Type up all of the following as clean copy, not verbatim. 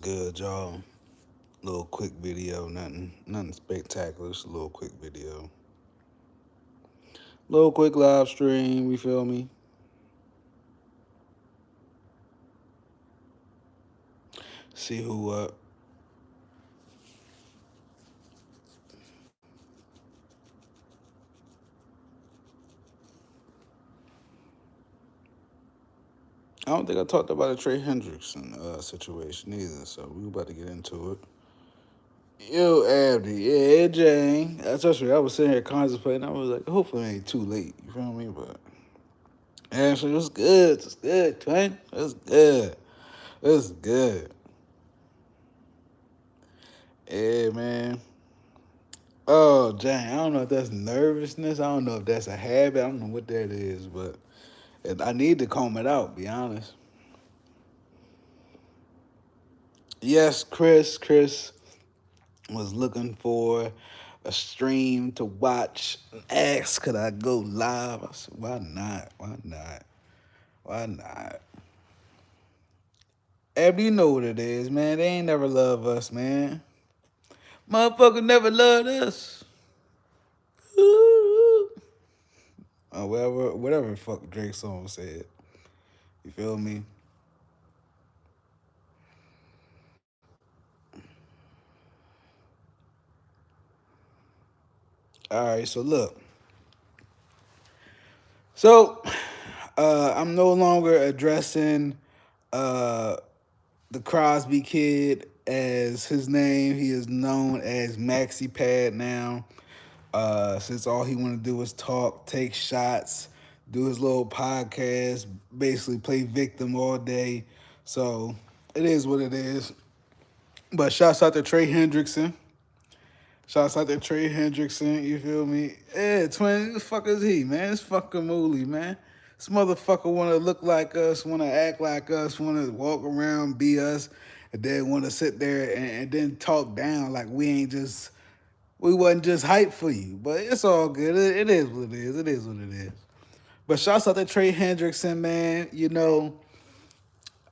Good, y'all. Little quick video, nothing spectacular. Just a little quick video, little quick live stream. You feel me? See who I don't think I talked about the Trey Hendrickson situation either, so we about to get into it. Yo, Abdi, yeah, Jane. Trust me, I was sitting here contemplating. I was like, hopefully it ain't too late. You feel me? But actually, it's good. It's good, twin. It's good. It's good. Yeah, man. Oh, dang. I don't know if that's nervousness. I don't know if that's a habit. I don't know what that is, but I need to comb it out, be honest. Yes, Chris was looking for a stream to watch and asked, could I go live? I said, why not? Why not? Why not? Abby, you know what it is, man. They ain't never love us, man. Motherfucker never loved us. Ooh. Whatever the fuck Drake's song said. You feel me? All right, so look. So I'm no longer addressing uh, the Crosby kid as his name. He is known as Maxi Pad now. Since all he want to do is talk, take shots, do his little podcast, basically play victim all day. So it is what it is. But shouts out to Trey Hendrickson. Shouts out to Trey Hendrickson, you feel me? Yeah, twin, who the fuck is he, man? It's fucking Mooley, man. This motherfucker wanna look like us, wanna act like us, wanna walk around, be us, and then wanna sit there and then talk down like we wasn't just hype for you. But it's all good. It is what it is. It is what it is. But shouts out to Trey Hendrickson, man. You know,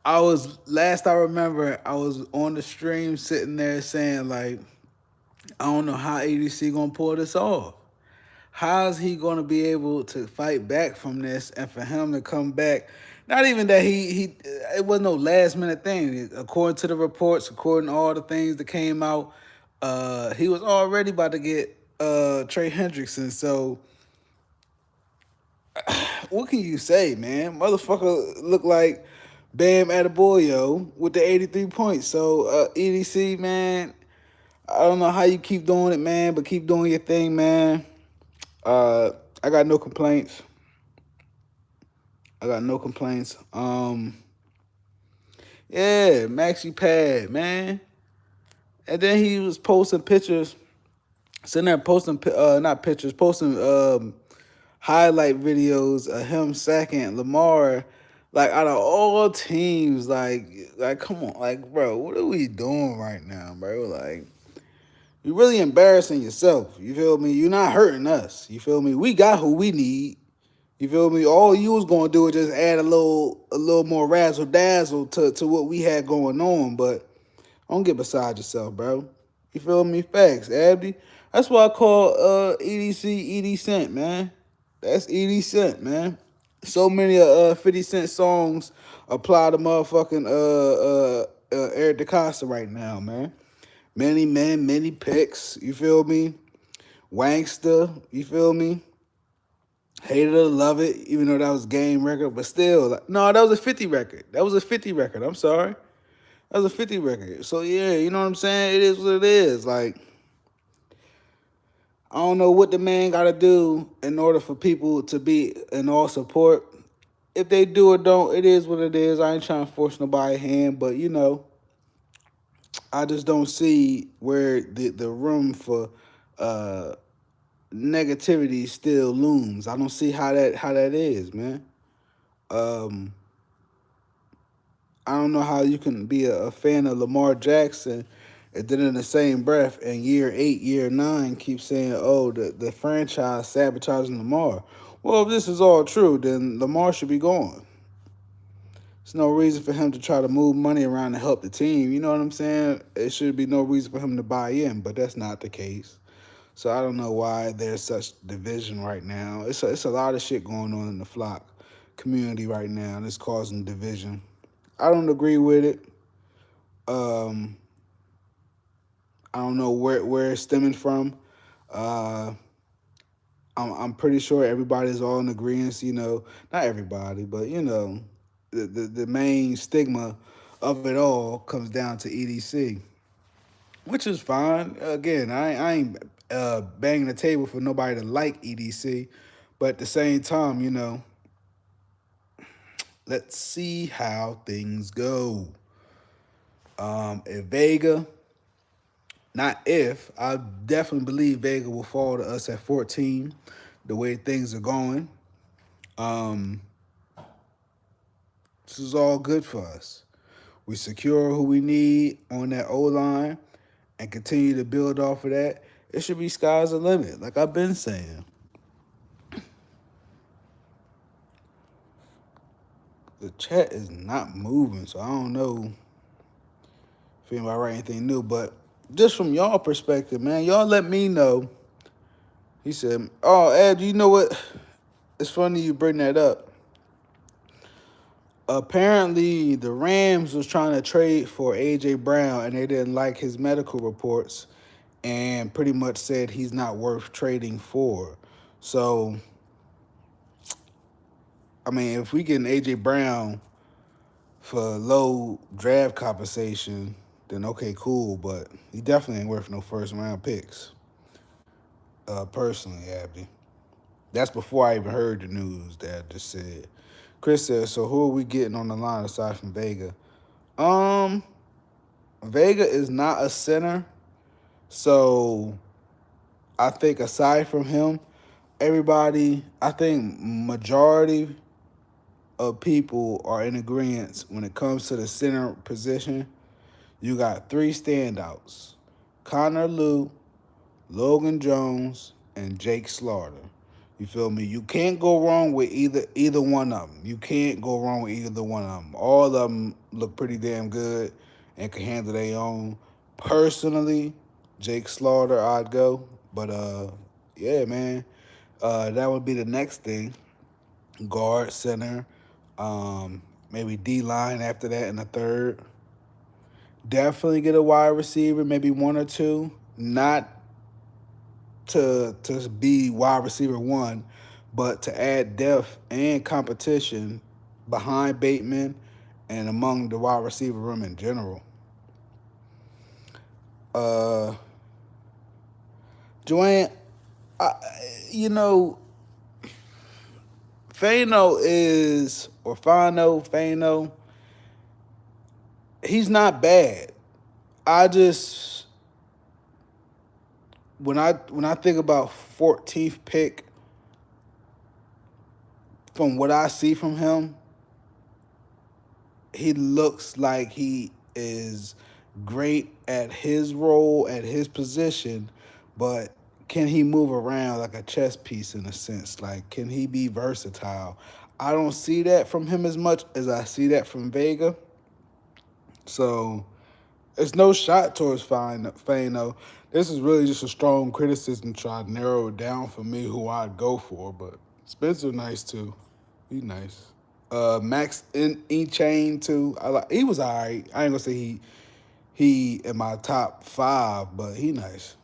last I remember, I was on the stream sitting there saying like, I don't know how ADC gonna pull this off. How is he gonna be able to fight back from this, and for him to come back? Not even that he it was no last minute thing. According to the reports, according to all the things that came out, he was already about to get Trey Hendrickson. So what can you say, man? Motherfucker look like Bam Adebayo with the 83 points. So EDC, man, I don't know how you keep doing it, man, but keep doing your thing, man. I got no complaints. I got no complaints. Yeah, Maxi Pad, man. And then he was posting pictures, sitting there posting, not pictures, posting highlight videos of him sacking Lamar. Like out of all teams, like come on, like bro, what are we doing right now, bro? Like you're really embarrassing yourself. You feel me? You're not hurting us. You feel me? We got who we need. You feel me? All you was gonna do is just add a little more razzle dazzle to what we had going on, but don't get beside yourself, bro. You feel me? Facts, Abdi. That's why I call EDC ED Cent, man. That's ED Cent, man. So many 50 Cent songs apply to motherfucking Eric DaCosta right now, man. Many men, many picks. You feel me? Wankster. You feel me? Hate it or love it, even though that was game record, but still, no, that was a 50 record. That was a 50 record. I'm sorry. That was a 50 record. So yeah, you know what I'm saying? It is what it is. Like, I don't know what the man gotta do in order for people to be in all support. If they do or don't, it is what it is. I ain't trying to force nobody's hand, but you know, I just don't see where the room for uh negativity still looms. I don't see how that is, man. Um, I don't know how you can be a fan of Lamar Jackson and then in the same breath in year 8, year 9, keep saying, oh, the franchise sabotaging Lamar. Well, if this is all true, then Lamar should be gone. There's no reason for him to try to move money around to help the team. You know what I'm saying? It should be no reason for him to buy in, but that's not the case. So I don't know why there's such division right now. It's a lot of shit going on in the flock community right now that's causing division. I don't agree with it. Um, I don't know where it's stemming from. Uh, I'm pretty sure everybody's all in agreement. You know, not everybody, but you know, the main stigma of it all comes down to EDC, which is fine. Again, I ain't banging the table for nobody to like EDC, but at the same time, you know, let's see how things go. If Vega, not if, I definitely believe Vega will fall to us at 14, the way things are going. Um, this is all good for us. We secure who we need on that O line and continue to build off of that. It should be sky's the limit, like I've been saying. The chat is not moving, so I don't know if anybody write anything new. But just from y'all perspective, man, y'all let me know. He said, "Oh, Ed, you know what? It's funny you bring that up. Apparently, the Rams was trying to trade for A.J. Brown, and they didn't like his medical reports, and pretty much said he's not worth trading for. So, I mean, if we get an A.J. Brown for low draft compensation, then okay, cool. But he definitely ain't worth no first round picks. Personally, Abby. That's before I even heard the news that I just said. Chris says, so who are we getting on the line aside from Vega? Vega is not a center. So I think aside from him, everybody, I think majority of people are in agreement when it comes to the center position. You got three standouts: Connor Lew, Logan Jones, and Jake Slaughter. You feel me? You can't go wrong with either one of them. You can't go wrong with either one of them. All of them look pretty damn good and can handle their own. Personally, Jake Slaughter, I'd go. But yeah, man, that would be the next thing. Guard, center, maybe D line after that in the third. Definitely get a wide receiver, maybe one or two. Not to be wide receiver one, but to add depth and competition behind Bateman and among the wide receiver room in general. Joanne, you know, Fano, he's not bad. I just when I think about 14th pick, from what I see from him, he looks like he is great at his role, at his position, but can he move around like a chess piece in a sense? Like, can he be versatile? I don't see that from him as much as I see that from Vega. So it's no shot towards Fano. This is really just a strong criticism to try to narrow it down for me who I'd go for. But Spencer nice too. He's nice. Max in chain too. He was alright. I ain't gonna say he in my top 5, but he nice.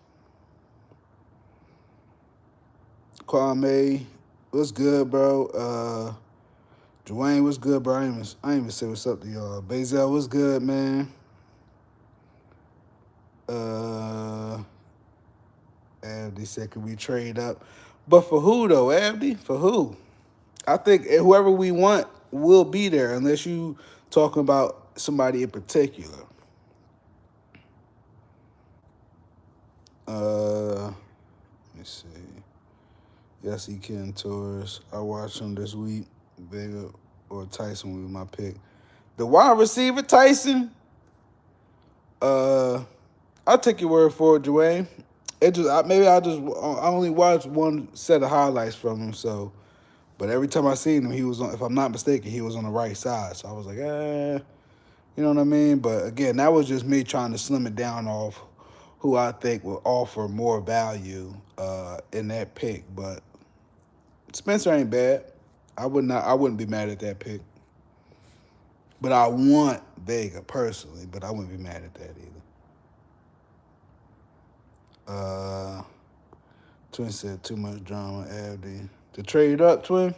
Kwame, what's good, bro? Dwayne, what's good, bro? I ain't even say what's up to y'all. Bazel, what's good, man? Abdi said, can we trade up? But for who, though, Abdi? For who? I think whoever we want will be there, unless you talking about somebody in particular. Let me see. Yes, he can, Taurus. I watched him this week. Vega or Tyson will be my pick. The wide receiver, Tyson? I'll take your word for it, Dwayne. I only watched one set of highlights from him, so But every time I seen him, he was on. If I'm not mistaken, he was on the right side. So I was like, you know what I mean? But again, that was just me trying to slim it down off who I think will offer more value in that pick. But Spencer ain't bad. I wouldn't be mad at that pick. But I want Vega personally, but I wouldn't be mad at that either. Twin said too much drama, Abdi. To trade up, Twin?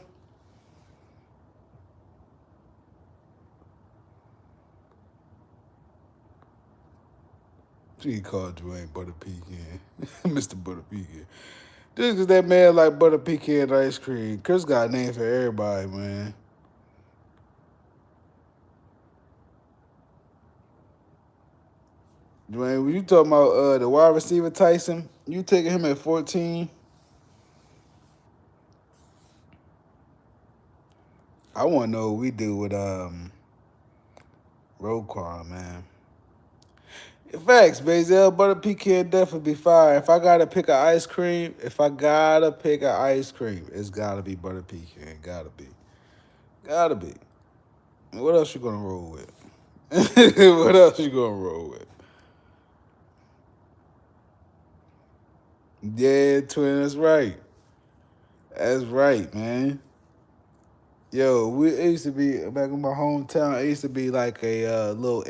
He called Dwayne Butter Pecan. Mr. Butter Pecan. Just because that man like butter pecan ice cream. Chris got a name for everybody, man. Dwayne, when you talking about the wide receiver Tyson, you taking him at 14? I want to know what we do with Roquan, man. Facts, Bazel, butter pecan definitely be fire. If I gotta pick an ice cream, it's gotta be butter pecan. Gotta be. What else you gonna roll with? What else you gonna roll with? Yeah, twin, that's right. That's right, man. Yo, it used to be back in my hometown. It used to be like a little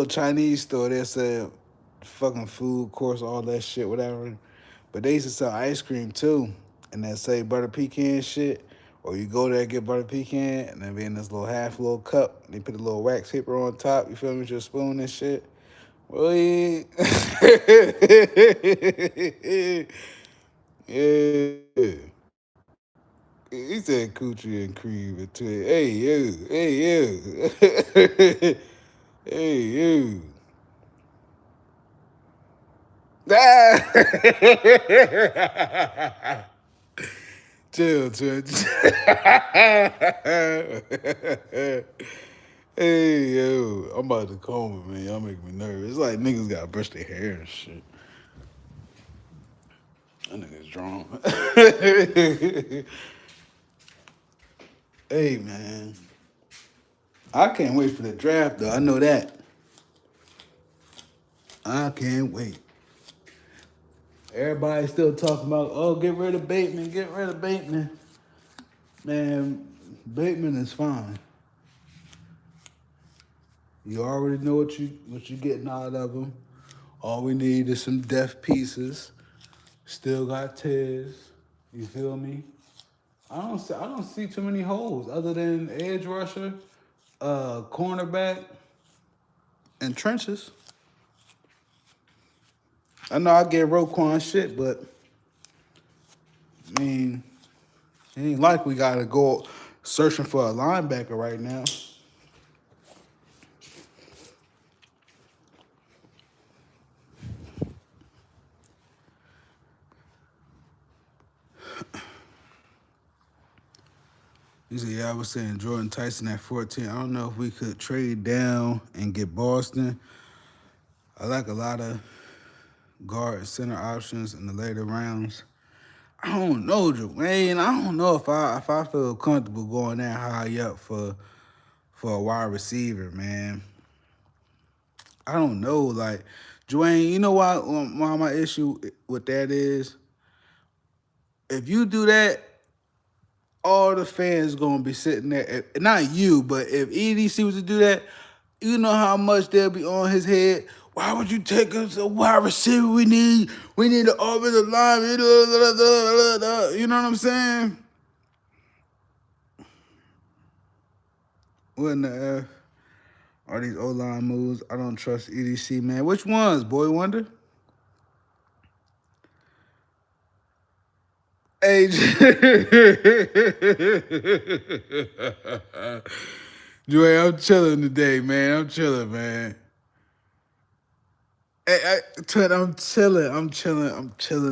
Chinese store that said fucking food, course, all that shit, whatever. But they used to sell ice cream too, and that say butter pecan shit. Or you go there and get butter pecan, and then be in this little cup. And they put a little wax paper on top. You feel me? With your spoon and shit. Well, yeah. Yeah. He said coochie and cream and twig. Hey, you. Hey, you. Hey, you. Ah! Chill, chill. Hey, yo. I'm about to comb it, man. Y'all make me nervous. It's like niggas gotta brush their hair and shit. That nigga's drawn. Hey, man. I can't wait for the draft, though. I know that. I can't wait. Everybody's still talking about, oh, get rid of Bateman, get rid of Bateman. Man, Bateman is fine. You already know what you're getting out of him. All we need is some depth pieces. Still got Tiz. You feel me? I don't see too many holes other than edge rusher, cornerback, and trenches. I know I get Roquan shit, but I mean, it ain't like we gotta go searching for a linebacker right now. He said, yeah, I was saying Jordan Tyson at 14. I don't know if we could trade down and get Boston. I like a lot of guard and center options in the later rounds. I don't know, Dwayne. I don't know if I feel comfortable going that high up for a wide receiver, man. I don't know. Like, Dwayne, you know why my issue with that is? If you do that, all the fans gonna be sitting there. Not you, but if EDC was to do that, you know how much they'll be on his head. Why would you take us a wide receiver? We need an offensive lineman. You know what I'm saying? What in the F are these O-line moves? I don't trust EDC, man. Which ones, Boy Wonder? Hey, Joey, I'm chilling today, man. I'm chilling, man. Hey, I'm chilling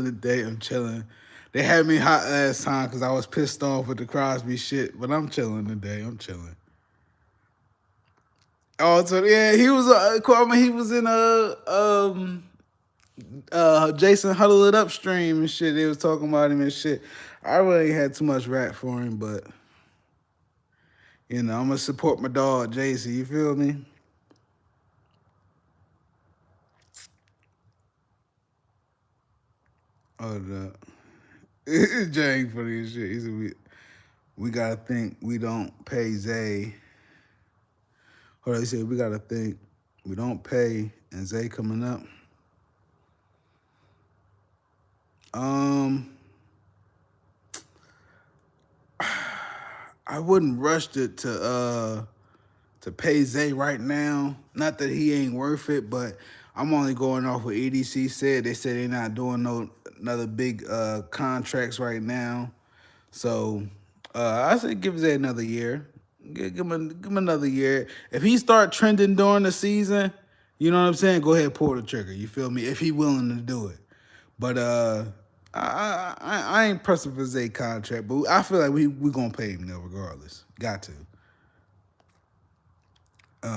today. I'm chilling. They had me hot last time because I was pissed off with the Crosby shit, but I'm chilling today. I'm chilling. Oh, so yeah, he was. He was in Jason Huddle It Up stream and shit. They was talking about him and shit. I really ain't had too much rap for him, but you know, I'm gonna support my dog, JC. You feel me? Oh, no. Jay ain't funny as shit. He said we gotta think we don't pay Zay. Hold on, he said we gotta think we don't pay and Zay coming up. Um, I wouldn't rush it to pay Zay right now. Not that he ain't worth it, but I'm only going off what EDC said. They said they're not doing no another big contracts right now. So I say give Zay another year. Give him another year. If he start trending during the season, you know what I'm saying? Go ahead, pull the trigger. You feel me? If he willing to do it. But I ain't pressing for Zay contract, but I feel like we gonna pay him though, regardless. Got to.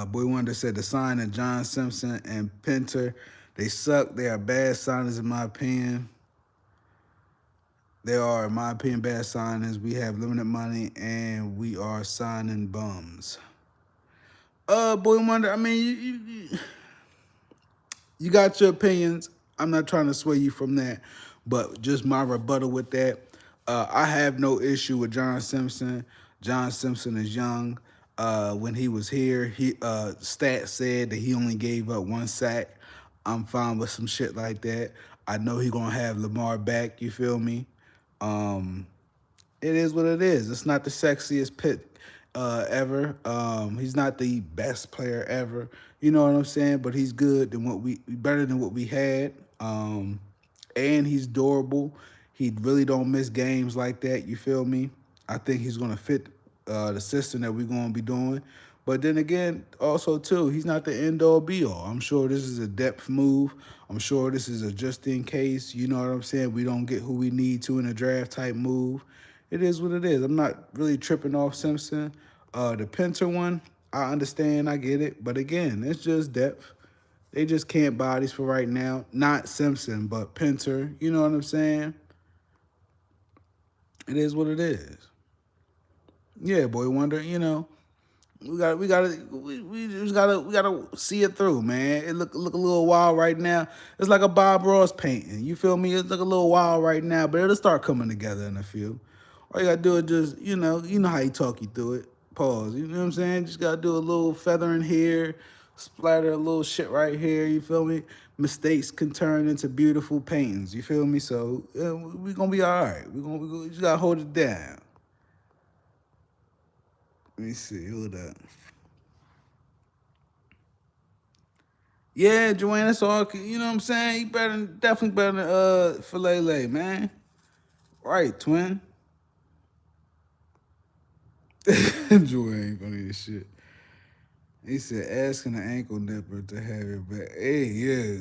Boy Wonder said the sign of John Simpson and Pinter, they suck. They are bad signings in my opinion. They are, in my opinion, bad signings. We have limited money and we are signing bums. Boy Wonder, I mean, you got your opinions. I'm not trying to sway you from that, but just my rebuttal with that. I have no issue with John Simpson. John Simpson is young. When he was here, stats said that he only gave up 1 sack. I'm fine with some shit like that. I know he gonna have Lamar back. You feel me? It is what it is. It's not the sexiest pick ever. He's not the best player ever. You know what I'm saying? But he's good than better than what we had. And he's durable. He really don't miss games like that. You feel me? I think he's gonna fit the system that we're gonna be doing. But then again, also too, he's not the end all be all. I'm sure this is a depth move. I'm sure this is a just in case. You know what I'm saying? We don't get who we need to in a draft type move. It is what it is. I'm not really tripping off Simpson. The Pinter one, I understand, I get it. But again, it's just depth. They just can't bodies for right now. Not Simpson, but Pinter. You know what I'm saying? It is what it is. Yeah, Boy Wonder, you know, we just gotta see it through, man. It look a little wild right now. It's like a Bob Ross painting. You feel me? It's like a little wild right now, but it'll start coming together in a few. All you gotta do is just, you know how he talk you through it. Pause. You know what I'm saying? Just gotta do a little feathering here, splatter a little shit right here. You feel me? Mistakes can turn into beautiful paintings. You feel me? So we gonna be all right. We just gotta hold it down. Let me see. Hold up. Yeah, Joanne, that's all. You know what I'm saying? He definitely better than Filele, man. Right, twin. Joanne funny as shit. He said, asking an ankle nipper to have it back. Hey, yeah.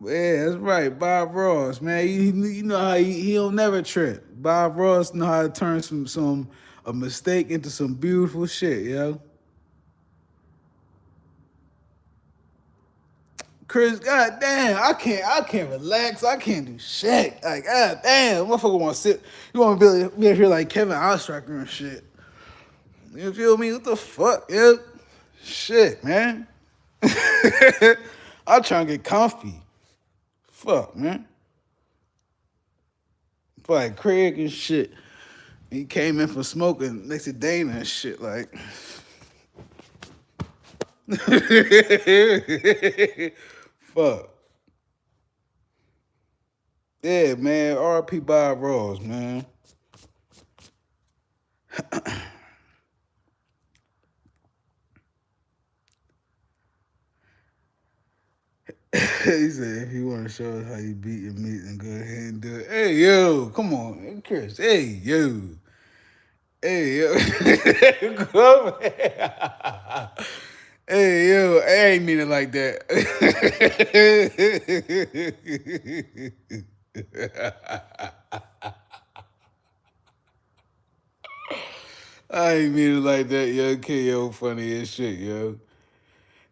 Yeah, that's right. Bob Ross, man. You know how he don't never trip. Bob Ross know how to turn a mistake into some beautiful shit, yo. Chris, god damn, I can't relax. I can't do shit. Like, god damn, motherfucker want to sit. You want to be here like Kevin Ostracker and shit. You feel me? What the fuck, yo? Shit, man. I'm trying to get comfy. Fuck, man. Like Craig and shit. He came in for smoking next to Dana and shit, like. Fuck. Yeah, man. R.P. Bob Ross, man. He said, if you want to show us how you beat your meat, then go ahead and do it. Hey, yo, come on, Chris. Hey, yo. Hey, yo. Come here. Hey, yo, I ain't mean it like that. I ain't mean it like that, yo. KO funny as shit, yo.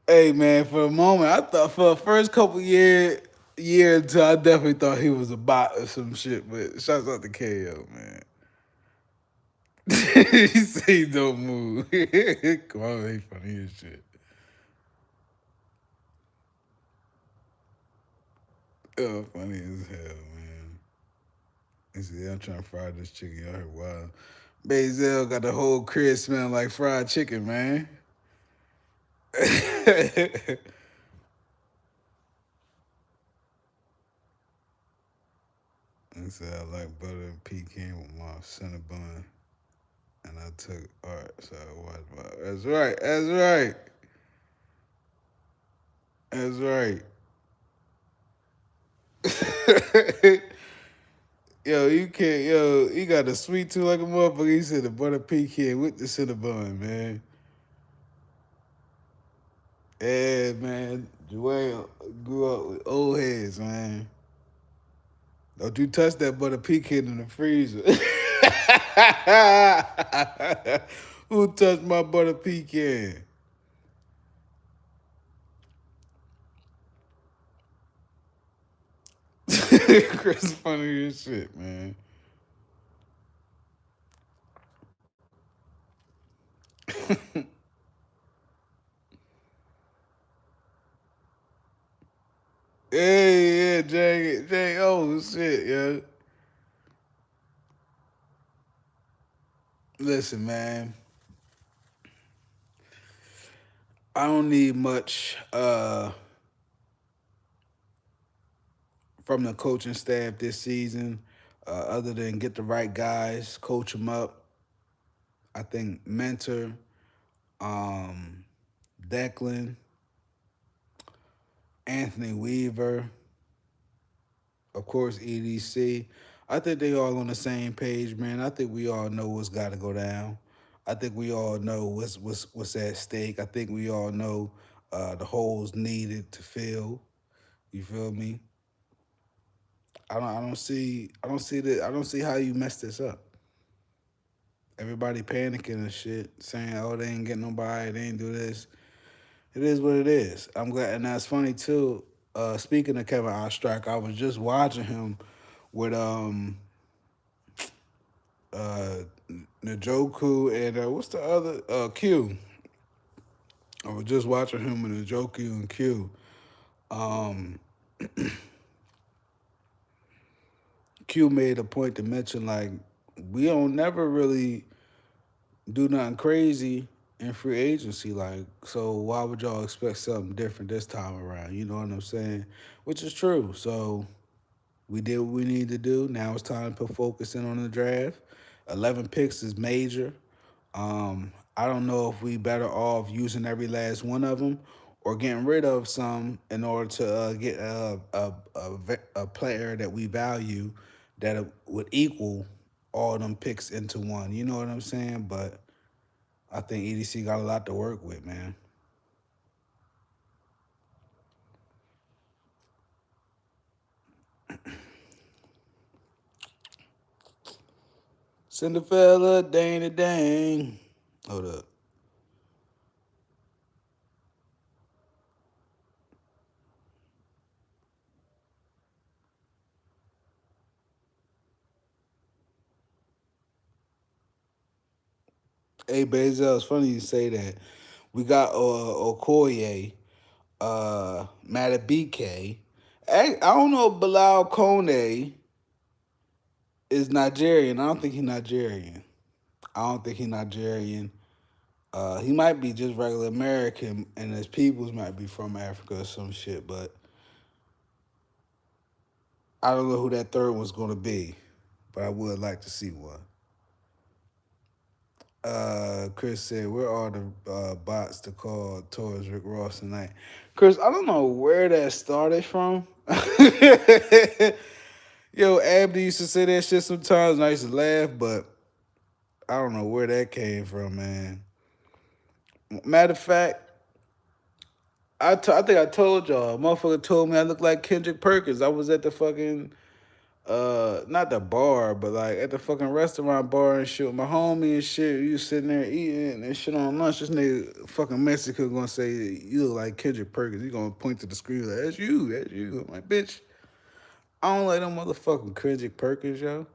Hey, man, for a moment, I thought for the first couple years, year until I definitely thought he was a bot or some shit. But shouts out to KO, man. He say he don't move. Come on, he funny as shit. Oh, funny as hell, man. He said, I'm trying to fry this chicken. Y'all heard wild. Bazel got the whole crib smelling like fried chicken, man. He said, I like butter and pecan with my cinnabon. And I took art, so I watched my. That's right. That's right. That's right. Yo, you can't. Yo, he got a sweet tooth like a motherfucker. He said the butter pecan with the cinnabon, man. Yeah, man. Dwayne grew up with old heads, man. Don't you touch that butter pecan in the freezer. Who touched my butter pecan? Chris funny as shit, man. Hey, yeah, Jay, oh shit, yo. Listen, man, I don't need much from the coaching staff this season, other than get the right guys, coach them up. I think mentor, um, Declan, Anthony Weaver, of course EDC. I think they all on the same page, man. I think we all know what's got to go down. I think we all know what's at stake. I think we all know the holes needed to fill. You feel me? I don't see how you mess this up. Everybody panicking and shit, saying, "Oh, they ain't getting nobody. They ain't do this." It is what it is. I'm glad, and that's funny too. Speaking of Kevin Ostrike, I was just watching him with uh Njoku and what's the other Q. I was just watching him with Njoku and Q. Um, Q made a point to mention like we don't never really do nothing crazy in free agency. Like, so why would y'all expect something different this time around? You know what I'm saying? Which is true. So we did what we need to do. Now it's time to put focus in on the draft. 11 picks is major. I don't know if we better off using every last one of them or getting rid of some in order to get a player that we value that would equal all them picks into one. You know what I'm saying? But I think EDC got a lot to work with, man. Cinderella, dang the dang. Hold up. Hey, Bazel, it's funny you say that. We got Okoye, Matabike. I don't know if Bilal Kone is Nigerian. I don't think he's Nigerian. I don't think he's Nigerian. He might be just regular American, and his peoples might be from Africa or some shit. But I don't know who that third one's gonna be. But I would like to see one. Chris said, "Where are the bots to call Taurus Rick Ross tonight?" Chris, I don't know where that started from. Yo, Abdi used to say that shit sometimes, and I used to laugh, but I don't know where that came from, man. Matter of fact, I think I told y'all, a motherfucker told me I look like Kendrick Perkins. I was at the fucking not the bar, but like at the fucking restaurant bar and shit with my homie and shit. You sitting there eating and shit on lunch. This nigga fucking Mexico gonna say you look like Kendrick Perkins. He gonna point to the screen like that's you, that's you. I'm like, bitch, I don't like them motherfucking Kendrick Perkins, yo.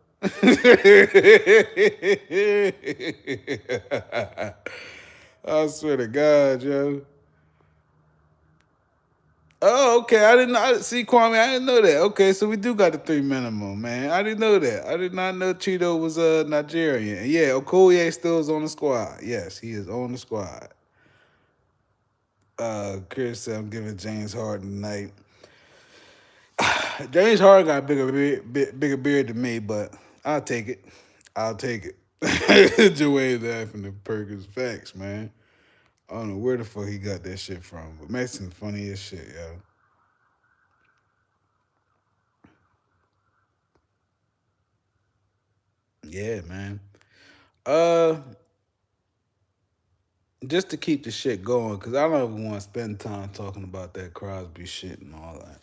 I swear to God, yo. Oh, okay. I didn't know. See, Kwame, I didn't know that. Okay, so we do got the 3 minimum, man. I didn't know that. I did not know Cheeto was Nigerian. And yeah, Okoye still is on the squad. Yes, he is on the squad. Chris said I'm giving James Harden tonight. James Harden got a bigger beard than me, but I'll take it. I'll take it. Joey laughing the Perkins facts, man. I don't know where the fuck he got that shit from, but Mexican funny as shit, yo. Yeah, man. Uh, just to keep the shit going, because I don't even want to spend time talking about that Crosby shit and all that.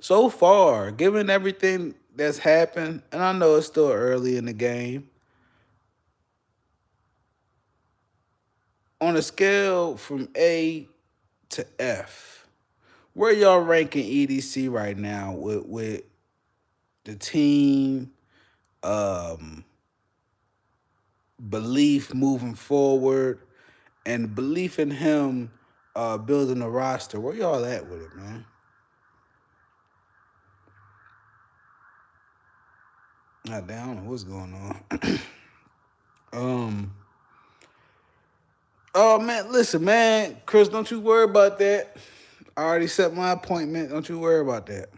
So far, given everything that's happened, and I know it's still early in the game, on a scale from A to F, where y'all ranking EDC right now with the team, um, belief moving forward, and belief in him building a roster? Where y'all at with it, man? I don't know what's going on. um. Oh man, listen, man, Chris, don't you worry about that. I already set my appointment. Don't you worry about that.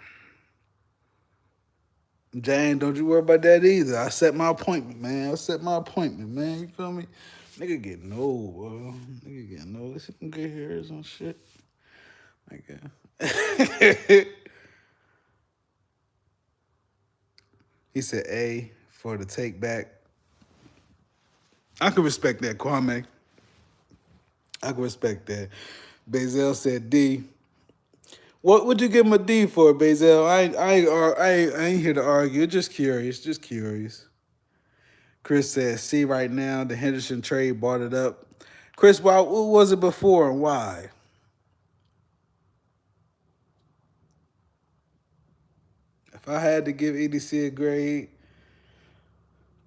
Jane, don't you worry about that either. I set my appointment, man. I set my appointment, man. You feel me? Nigga getting old, bro. Nigga getting old. Let's see some good hairs on shit. Okay. He said A for the take back. I can respect that, Kwame. I can respect that. Bazel said D. What would you give him a D for, Bazel? I ain't here to argue. Just curious. Just curious. Chris said C right now. The Henderson trade bought it up. Chris, why? What was it before and why? If I had to give EDC a grade,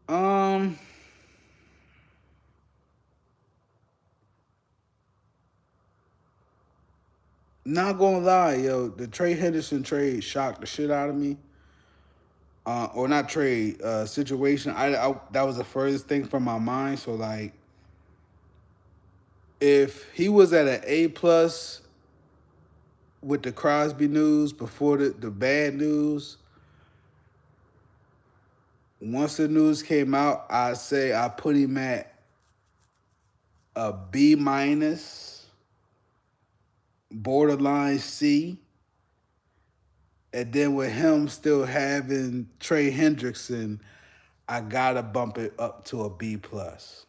um, not gonna lie, yo, the Trey Henderson trade shocked the shit out of me. Or not trade, situation. I that was the furthest thing from my mind. So like, if he was at an A plus with the Crosby news before the bad news, once the news came out, I'd say I put him at a B minus, borderline C. And then with him still having Trey Hendrickson, I gotta bump it up to a B plus.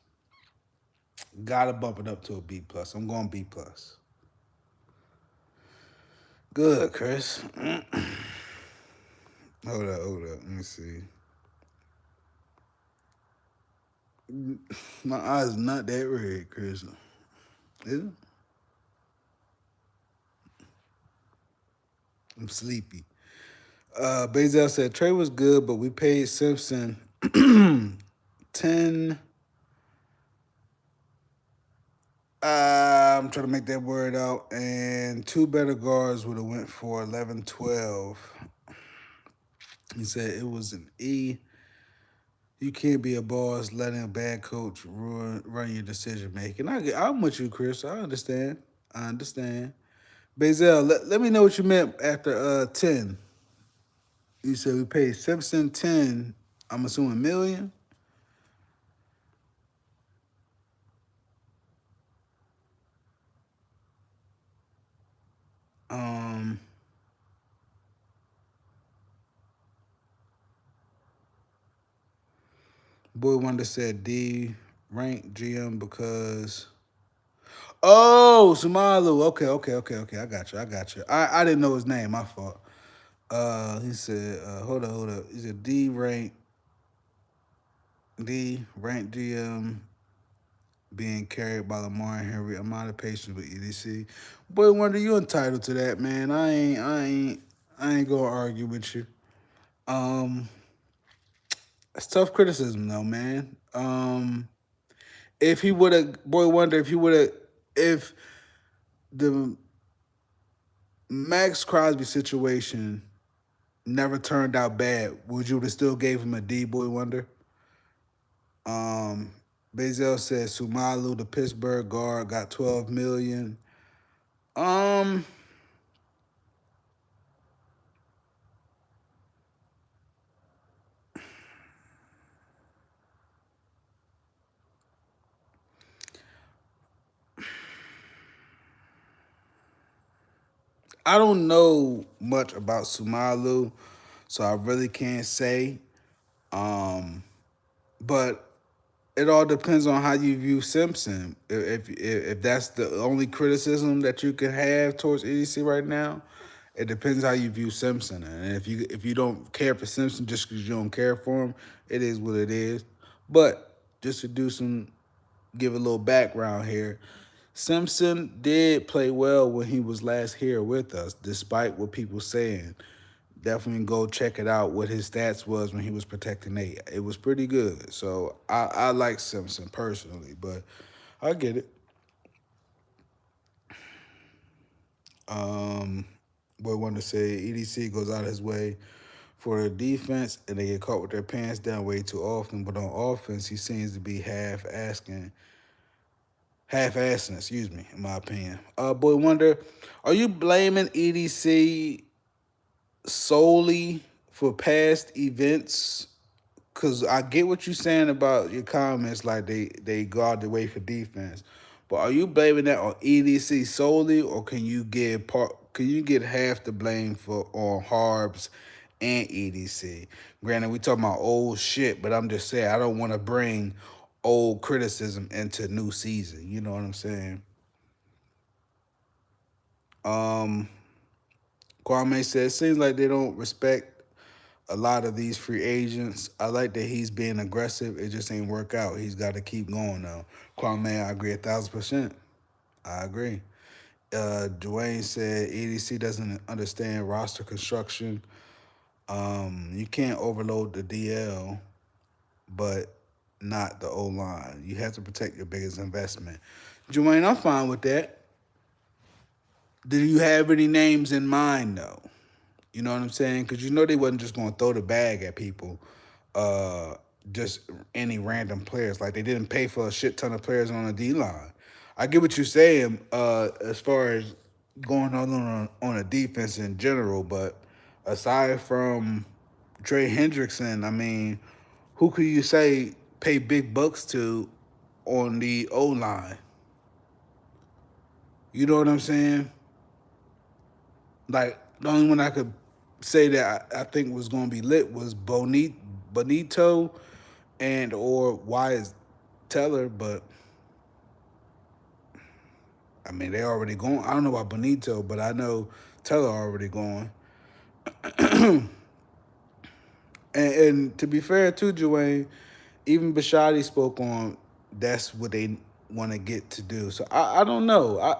Gotta bump it up to a B plus. I'm going B plus. Good, Chris. Hold up. Let me see. My eyes not that red, Chris. Is it? I'm sleepy. Bazel said Trey was good, but we paid Simpson 10. I'm trying to make that word out. And 2 better guards would have went for 11, 12. He said it was an E. You can't be a boss letting a bad coach run your decision making. I'm with you, Chris. I understand. Bazel, let me know what you meant after 10. You said we paid Simpson 10, I'm assuming million. Boy Wonder said D rank GM because Sumalu. Okay. I got you. I didn't know his name. My fault. He said, hold up. He said D ranked GM being carried by Lamar and Henry. I'm out of patience with EDC. Boy Wonder, you entitled to that, man. I ain't gonna argue with you. Um, it's tough criticism though, man. If he would have, Boy Wonder, if the Max Crosby situation never turned out bad, would you have still gave him a D, Boy Wonder? Um, Bazel says Sumalu, the Pittsburgh guard, got 12 million. Um, I don't know much about Sumalu, so I really can't say. Um, but it all depends on how you view Simpson. If that's the only criticism that you can have towards EDC right now, it depends how you view Simpson. And if you don't care for Simpson just because you don't care for him, it is what it is. But just to give a little background here, Simpson did play well when he was last here with us, despite what people saying. Definitely go check it out. What his stats was when he was protecting Nate. It was pretty good. So I like Simpson personally, but I get it. Um, Boy wanted to say EDC goes out of his way for the defense, and they get caught with their pants down way too often. But on offense, he seems to be half-assing, excuse me, in my opinion. Boy Wonder, are you blaming EDC solely for past events? Because I get what you're saying about your comments, like they go out the way for defense. But are you blaming that on EDC solely, or Can you get half the blame for on Harbs and EDC? Granted, we talking about old shit, but I'm just saying I don't want to bring old criticism into new season. You know what I'm saying? Um, Kwame says seems like they don't respect a lot of these free agents. I like that he's being aggressive. It just ain't work out. He's got to keep going though. Kwame, I agree 1,000%. I agree. Dwayne said EDC doesn't understand roster construction. You can't overload the DL, but not the O line. You have to protect your biggest investment. Dwayne, I'm fine with that. Do you have any names in mind though? You know what I'm saying? Because you know they wasn't just going to throw the bag at people, uh, just any random players. Like they didn't pay for a shit ton of players on the D line. I get what you're saying as far as going on a defense in general, but aside from Trey Hendrickson, I mean, who could you say pay big bucks to on the O line? You know what I'm saying? Like the only one I could say that I think was going to be lit was Bonito and or Wyatt Teller, but I mean they already gone. I don't know about Bonito, but I know Teller already gone. And to be fair to Joanne, even Bashadi spoke on that's what they want to get to do. So I don't know.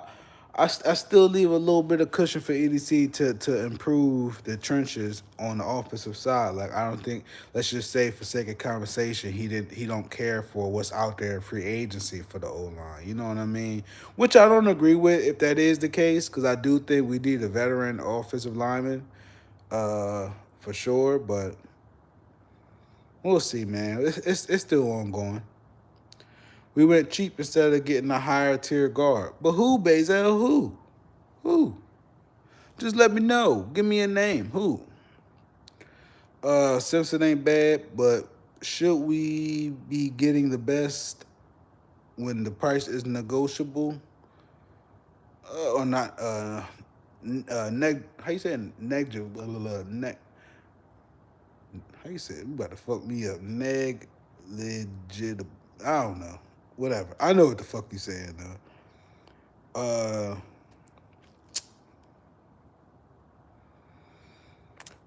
I still leave a little bit of cushion for EDC to improve the trenches on the offensive side. Like I don't think, let's just say for sake of conversation, he don't care for what's out there in free agency for the O line. You know what I mean? Which I don't agree with if that is the case, because I do think we need a veteran offensive lineman, for sure. But we'll see, man. It's still ongoing. We went cheap instead of getting a higher tier guard. But who, Bazel? Who? Who? Just let me know. Give me a name. Who? Simpson ain't bad, but should we be getting the best when the price is negotiable? Or not? How you say how you say it? You about to fuck me up. Legit. I don't know. Whatever. I know what the fuck you saying though.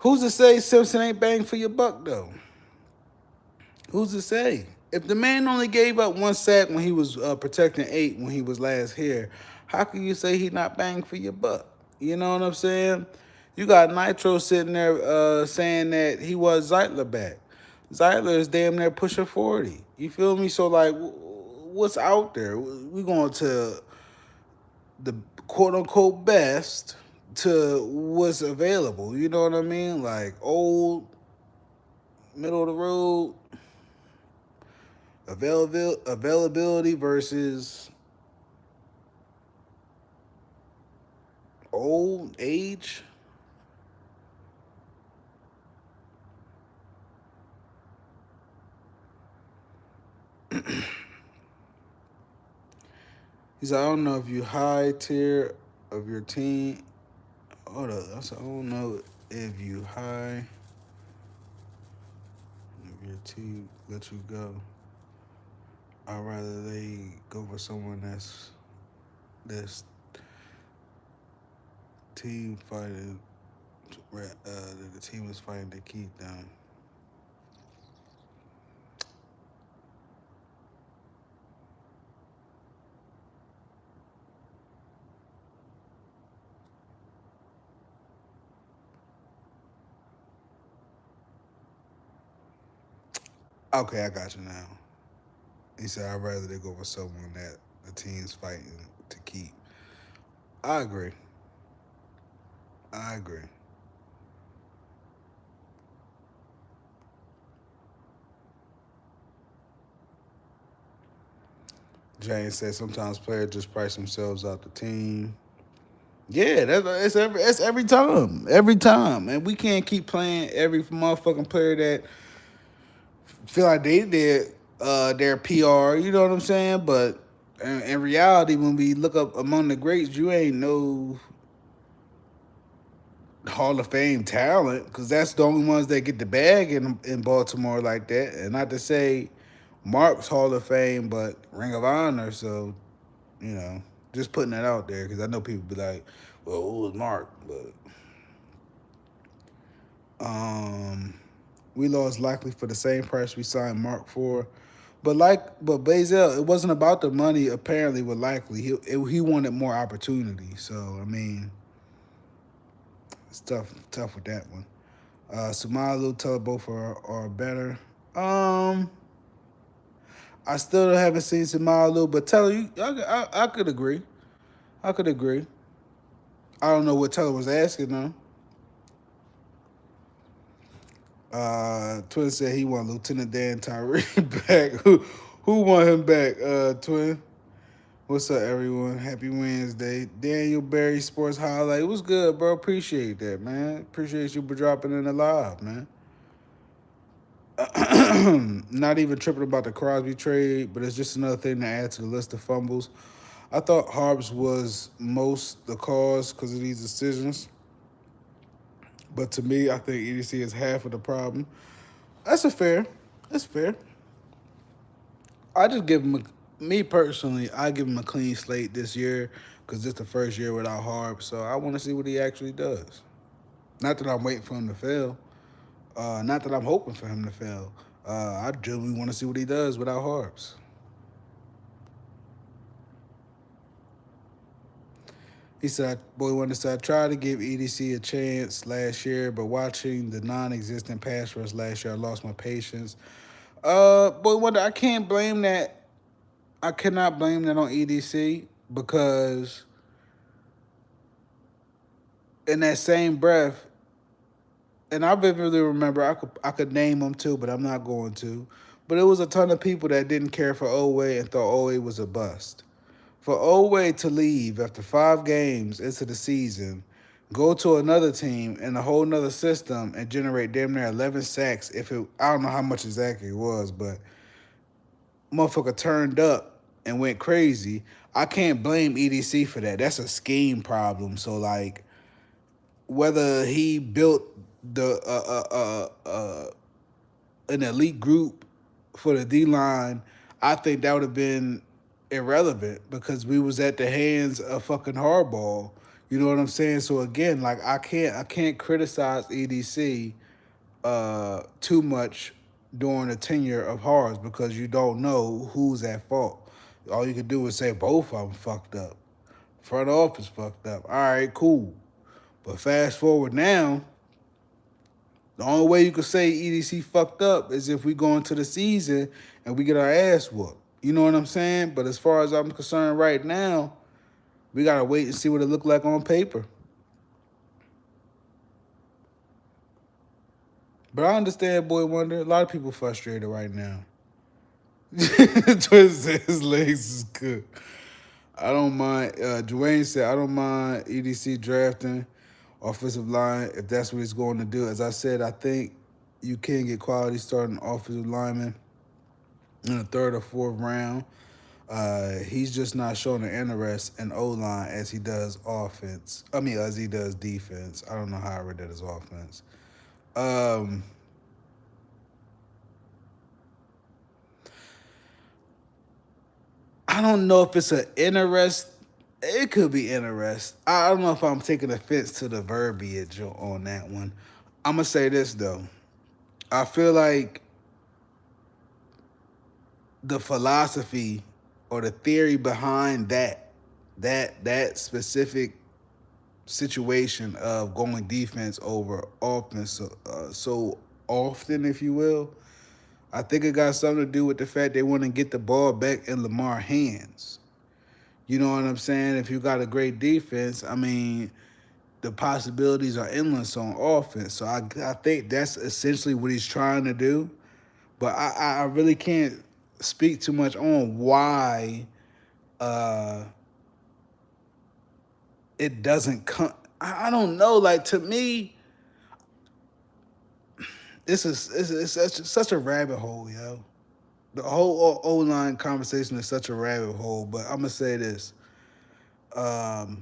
Who's to say Simpson ain't bang for your buck though? Who's to say? If the man only gave up 1 sack when he was protecting 8 when he was last here, how can you say he not bang for your buck? You know what I'm saying? You got Nitro sitting there saying that he was Zeitler back. Zeitler is damn near pushing 40. You feel me? So like, what's out there? We going to the quote unquote best to what's available. You know what I mean? Like old, middle of the road, availability versus old age. He said, I don't know if you high tier of your team. Hold up. I said, I don't know if you high of your team let you go. I'd rather they go for someone that's team fighting. The team is fighting to keep them. Okay, I got you now. He said, I'd rather they go for someone that the team's fighting to keep. I agree. I agree. James said sometimes players just price themselves out the team. Yeah, that's every time. Every time. And we can't keep playing every motherfucking player that feel like they did their PR, you know what I'm saying? But in reality, when we look up among the greats, you ain't no Hall of Fame talent because that's the only ones that get the bag in Baltimore like that. And not to say Mark's Hall of Fame, but Ring of Honor. So, you know, just putting that out there because I know people be like, well, who was Mark? But we lost likely for the same price we signed Mark for. But Bazel, it wasn't about the money. Apparently, with likely he wanted more opportunity. So I mean, it's tough with that one. Sumalu, Teleboth are better. I still haven't seen Sumalu, but Teller, I could agree. I could agree. I don't know what Teller was asking though. Twin said he want Lieutenant Dan Tyree back. Who want him back? Twin. What's up, everyone? Happy Wednesday. Daniel Berry Sports Highlight. It was good, bro. Appreciate that, man. Appreciate you for dropping in the live, man. Not even tripping about the Crosby trade, but it's just another thing to add to the list of fumbles. I thought Harbs was most the cause because of these decisions. But to me, I think EDC is half of the problem. That's a fair. That's fair. I just give him me personally. I give him a clean slate this year because it's the first year without Harp. So I want to see what he actually does. Not that I'm waiting for him to fail. Not that I'm hoping for him to fail. I genuinely want to see what he does without Harps. He said, Boy Wonder said, I tried to give EDC a chance last year, but watching the non-existent pass rush last year, I lost my patience. Boy Wonder, I can't blame that. I cannot blame that on EDC because in that same breath, and I vividly remember I could name them too, but I'm not going to. But it was a ton of people that didn't care for Oweh and thought Oweh was a bust. For Oweh to leave after 5 games into the season, go to another team in a whole nother system and generate damn near 11 sacks. I don't know how much exactly it was, but motherfucker turned up and went crazy. I can't blame EDC for that. That's a scheme problem. So like, whether he built the an elite group for the D line, I think that would have been irrelevant because we was at the hands of fucking Harbaugh. You know what I'm saying? So again, like I can't criticize EDC too much during the tenure of Horus because you don't know who's at fault. All you can do is say both of them fucked up. Front office fucked up. All right, cool. But fast forward now, the only way you could say EDC fucked up is if we go into the season and we get our ass whooped. You know what I'm saying? But as far as I'm concerned right now, we gotta wait and see what it look like on paper. But I understand, Boy Wonder. A lot of people frustrated right now. Twist said his legs is good. I don't mind. Dwayne said I don't mind EDC drafting offensive line if that's what he's going to do. As I said, I think you can get quality starting offensive linemen in the third or fourth round. He's just not showing an interest in O-line as he does offense. I mean, as he does defense. I don't know how I read that as offense. I don't know if it's an interest. It could be interest. I don't know if I'm taking offense to the verbiage on that one. I'm going to say this, though. I feel like the philosophy or the theory behind that specific situation of going defense over offense so often, if you will, I think it got something to do with the fact they want to get the ball back in Lamar's hands. You know what I'm saying? If you got a great defense, I mean, the possibilities are endless on offense. So I think that's essentially what he's trying to do. But I really can't speak too much on why it doesn't come. I don't know. Like, to me, it's such a rabbit hole, yo. The whole O-line conversation is such a rabbit hole. But I'm going to say this. All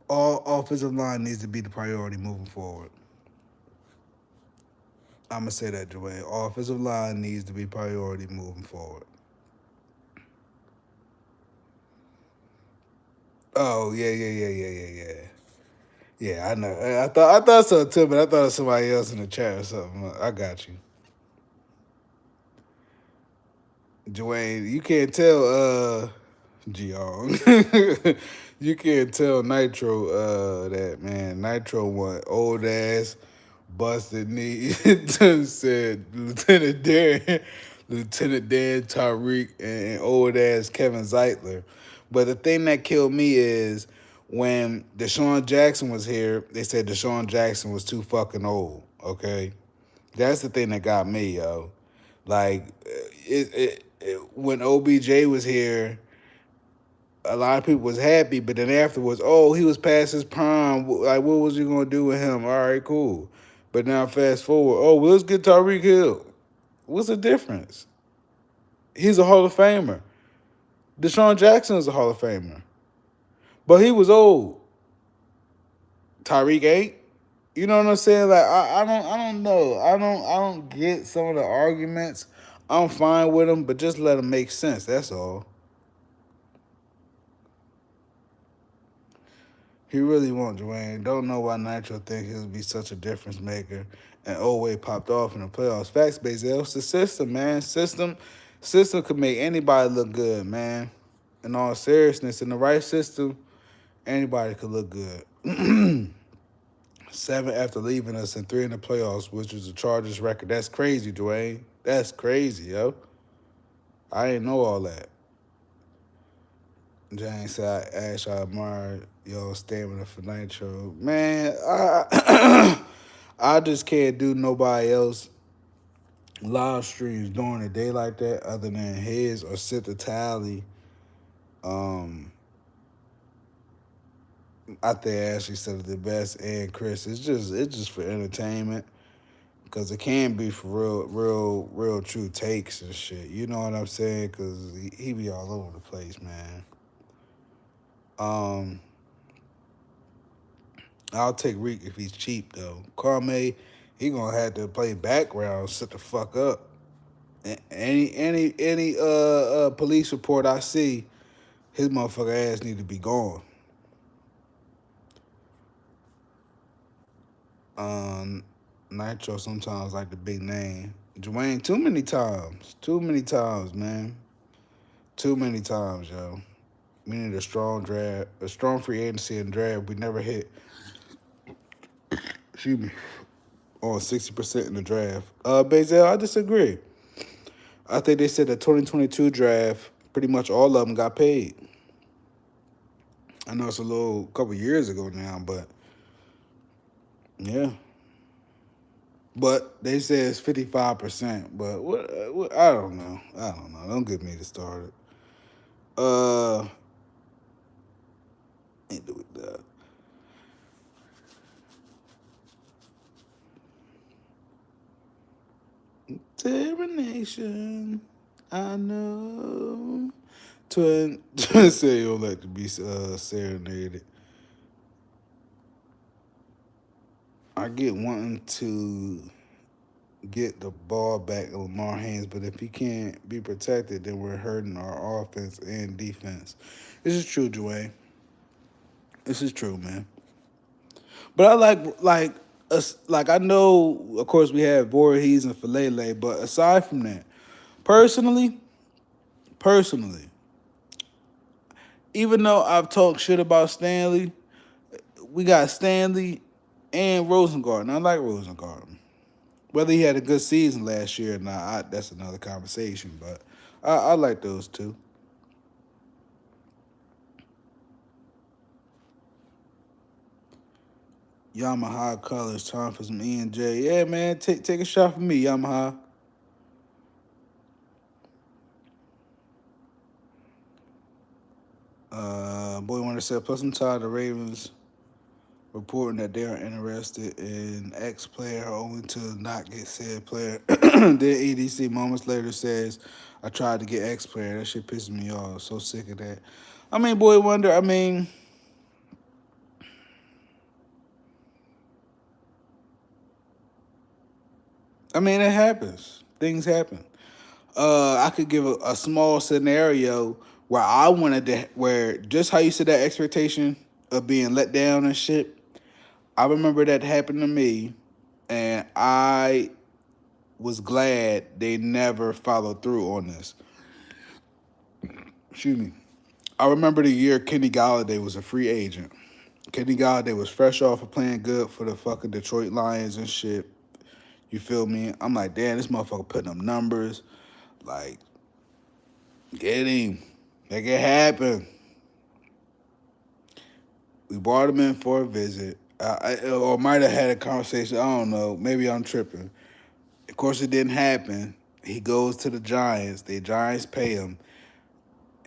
offensive line needs to be the priority moving forward. I'm going to say that, Dwayne. Offensive line needs to be priority moving forward. Oh, yeah. Yeah, I know. I thought so too, but I thought it was somebody else in the chat or something. I got you. Dwayne, you can't tell Gion. You can't tell Nitro that, man. Nitro want old ass busted knee. Said Lieutenant Dan Tyreek and old ass Kevin Zeitler. But the thing that killed me is when Deshaun Jackson was here, they said Deshaun Jackson was too fucking old. Okay, that's the thing that got me, yo. Like when OBJ was here, a lot of people was happy, but then afterwards, oh, he was past his prime. Like, what was you gonna do with him? All right, cool. But now fast forward, oh, well, let's get Tyreek Hill. What's the difference? He's a Hall of Famer. Deshaun Jackson is a Hall of Famer, but he was old. Tyreek ain't. You know what I'm saying? Like I don't know. I don't get some of the arguments. I'm fine with them, but just let them make sense. That's all. He really won't, Dwayne. Don't know why Nitro think he'll be such a difference maker. And Oway popped off in the playoffs. Facts based. It's the system, man. System could make anybody look good, man. In all seriousness, in the right system, anybody could look good. 7 after leaving us and 3 in the playoffs, which was the Chargers record. That's crazy, Dwayne. That's crazy, yo. I didn't know all that. James said, Ash, I admire your stamina for Nitro. Man, I just can't do nobody else live streams during the day like that other than his or Sit the Tally. I think Ashley said it the best, and Chris. It's just for entertainment, because it can be for real true takes and shit. You know what I'm saying? Because he be all over the place, man. I'll take Reek if he's cheap though. Carme, he gonna have to play background, sit the fuck up. Any police report I see, his motherfucker ass need to be gone. Nitro sometimes like the big name. Dwayne, too many times. Too many times, man. Too many times, yo. We need a strong draft, a strong free agency and draft. We never hit, excuse me, on 60% in the draft. Bazel, I disagree. I think they said the 2022 draft, pretty much all of them got paid. I know it's a little couple years ago now, but yeah. But they say it's 55%. But what? I don't know. I don't know. Don't get me started. Ain't doing that. Terror Nation. I know. Twin say you don't like to be serenaded. I get wanting to get the ball back in Lamar's hands, but if he can't be protected, then we're hurting our offense and defense. This is true, Dwayne. This is true, man. But I like I know, of course, we have Voorhees and Filele, but aside from that, personally, even though I've talked shit about Stanley, we got Stanley and Rosengarten. I like Rosengarten. Whether he had a good season last year or not, that's another conversation. But I like those two. Yamaha colors, time for some E&J. Yeah, man, take a shot for me, Yamaha. Boy Wonder said, plus I'm tired of the Ravens reporting that they are interested in X player only to not get said player. Then EDC moments later says, I tried to get X player. That shit pisses me off. So sick of that. I mean, Boy Wonder, I mean, it happens. Things happen. I could give a small scenario where I wanted to, where just how you said that expectation of being let down and shit. I remember that happened to me, and I was glad they never followed through on this. Excuse me. I remember the year Kenny Galladay was a free agent. Kenny Galladay was fresh off of playing good for the fucking Detroit Lions and shit. You feel me? I'm like, damn, this motherfucker putting up numbers. Like, get him. Make it happen. We brought him in for a visit. Or might have had a conversation. I don't know. Maybe I'm tripping. Of course, it didn't happen. He goes to the Giants. The Giants pay him.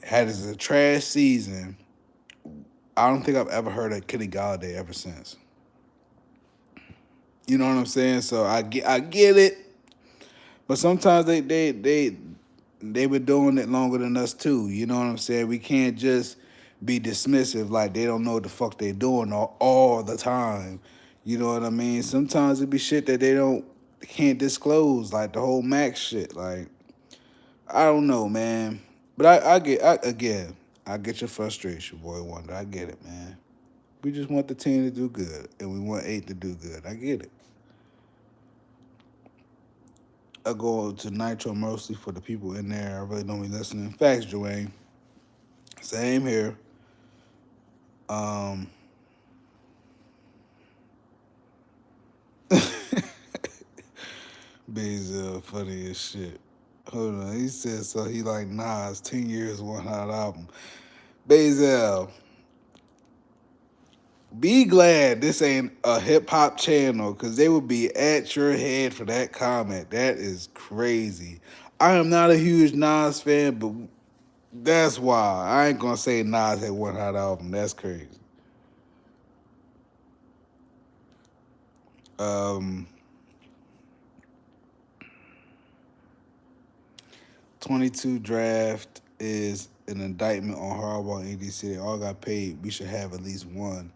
Had a trash season. I don't think I've ever heard of Kenny Galladay ever since. You know what I'm saying? So I get it, but sometimes they been doing it longer than us too. You know what I'm saying? We can't just be dismissive like they don't know what the fuck they doing all the time. You know what I mean? Sometimes it be shit that they can't disclose, like the whole Max shit. Like, I don't know, man. But I get your frustration, Boy Wonder. I get it, man. We just want the team to do good, and we want 8 to do good. I get it. I go to Nitro mostly for the people in there. I really don't be listening. Facts, Joanne. Same here. Basil, funny as shit. Hold on. He said so he like Nas, 10 years, one hot album. Basil, be glad this ain't a hip hop channel, because they would be at your head for that comment. That is crazy. I am not a huge Nas fan, but that's why. I ain't gonna say Nas had one hot album. That's crazy. 22 draft is an indictment on Harbaugh and EDC. They all got paid. We should have at least one.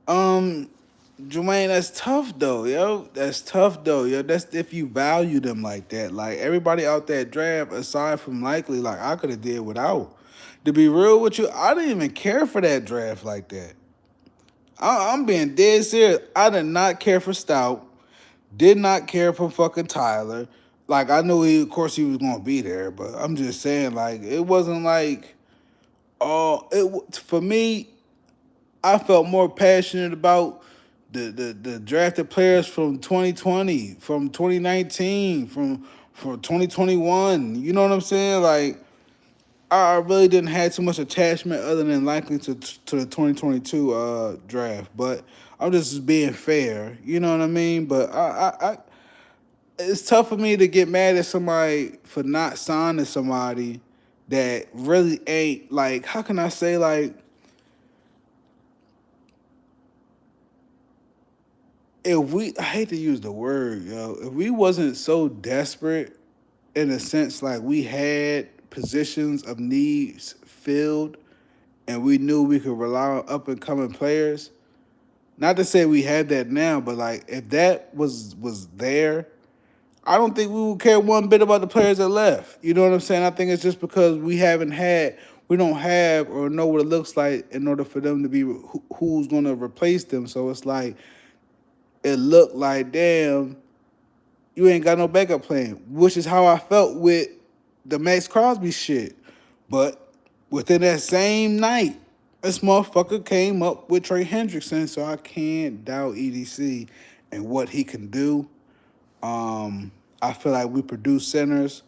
Jermaine, that's tough though, yo. That's tough though, yo. That's if you value them like that. Like everybody out that draft, aside from Likely, like I could have did without. To be real with you, I didn't even care for that draft like that. I'm being dead serious. I did not care for Stout. Did not care for fucking Tyler. Like I knew of course, he was gonna be there, but I'm just saying, like it wasn't like, oh, for me. I felt more passionate about the drafted players from 2020, from 2019, from 2021. You know what I'm saying? Like I really didn't have too much attachment other than likely to the 2022 draft. But I'm just being fair. You know what I mean? But I it's tough for me to get mad at somebody for not signing somebody that really ain't, like, how can I say, like, if we, I hate to use the word, yo, if we wasn't so desperate in a sense, like we had positions of needs filled and we knew we could rely on up and coming players. Not to say we had that now, but like if that was there, I don't think we would care one bit about the players that left. You know what I'm saying? I think it's just because we don't have or know what it looks like in order for them to be who's going to replace them. So it's like it looked like, damn, you ain't got no backup plan, which is how I felt with the Max Crosby shit. But within that same night, this motherfucker came up with Trey Hendrickson, so I can't doubt EDC and what he can do. I feel like we produce centers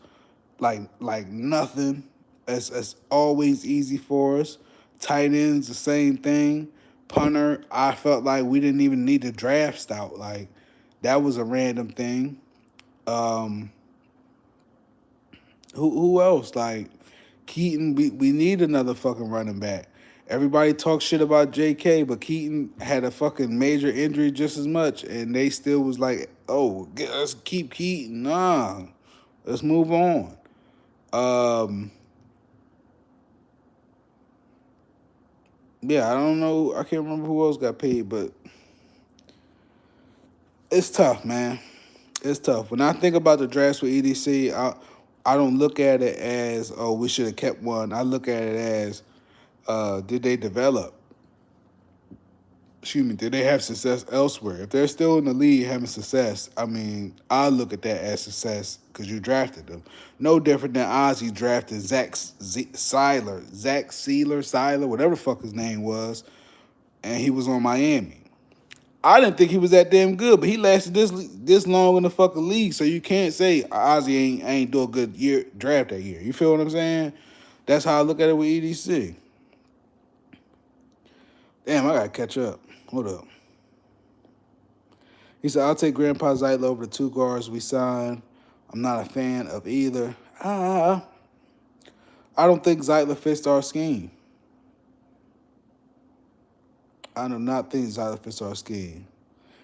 like nothing. It's always easy for us. Tight ends, the same thing. Punter, I felt like we didn't even need to draft Stout. Like that was a random thing. Um, who else? Like Keaton, we need another fucking running back. Everybody talks shit about JK, but Keaton had a fucking major injury just as much, and they still was like, "Oh, let's keep Keaton." Nah, let's move on. Um, yeah, I don't know. I can't remember who else got paid, but it's tough, man. It's tough. When I think about the drafts with EDC, I don't look at it as, oh, we should have kept one. I look at it as, did they develop? Excuse me, did they have success elsewhere? If they're still in the league having success, I mean, I look at that as success because you drafted them. No different than Ozzy drafted Seiler, whatever the fuck his name was, and he was on Miami. I didn't think he was that damn good, but he lasted this long in the fucking league, so you can't say Ozzy ain't do a good year draft that year. You feel what I'm saying? That's how I look at it with EDC. Damn, I gotta catch up. Hold up. He said, I'll take Grandpa Zeitler over the two guards we signed. I'm not a fan of either. I don't think Zeitler fits our scheme. I do not think Zeitler fits our scheme.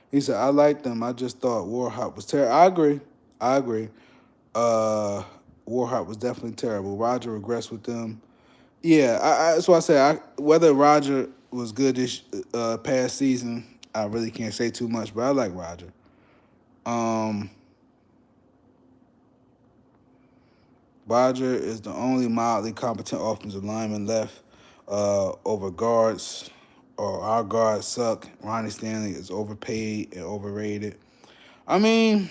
He said, I like them. I just thought Warhawk was terrible. I agree. Warhawk was definitely terrible. Roger regressed with them. Yeah, that's why I said whether Roger was good this past season, I really can't say too much, but I like Roger. Roger is the only mildly competent offensive lineman left over guards, or our guards suck. Ronnie Stanley is overpaid and overrated. I mean,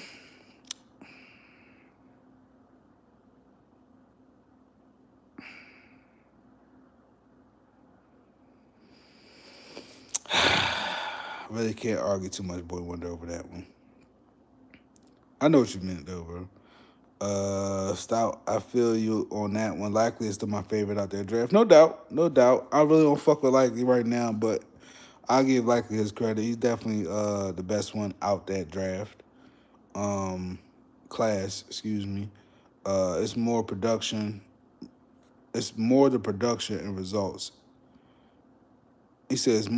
I really can't argue too much, Boy Wonder, over that one. I know what you meant, though, bro. Stout, I feel you on that one. Likely is still my favorite out there draft. No doubt, no doubt. I really don't fuck with Likely right now, but I'll give Likely his credit. He's definitely the best one out that draft. Class, excuse me. It's more production. It's more the production and results. He says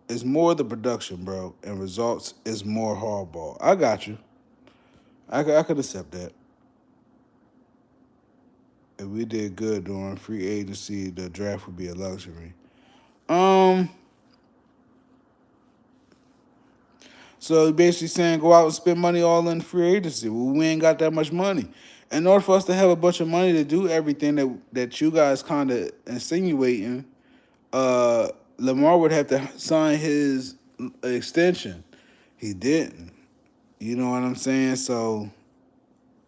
it's more the production, bro, and results is more hardball. I got you. I could accept that. If we did good during free agency, the draft would be a luxury. So basically saying go out and spend money all in free agency. Well, we ain't got that much money. In order for us to have a bunch of money to do everything that you guys kind of insinuating, Lamar would have to sign his extension. He didn't. You know what I'm saying? So,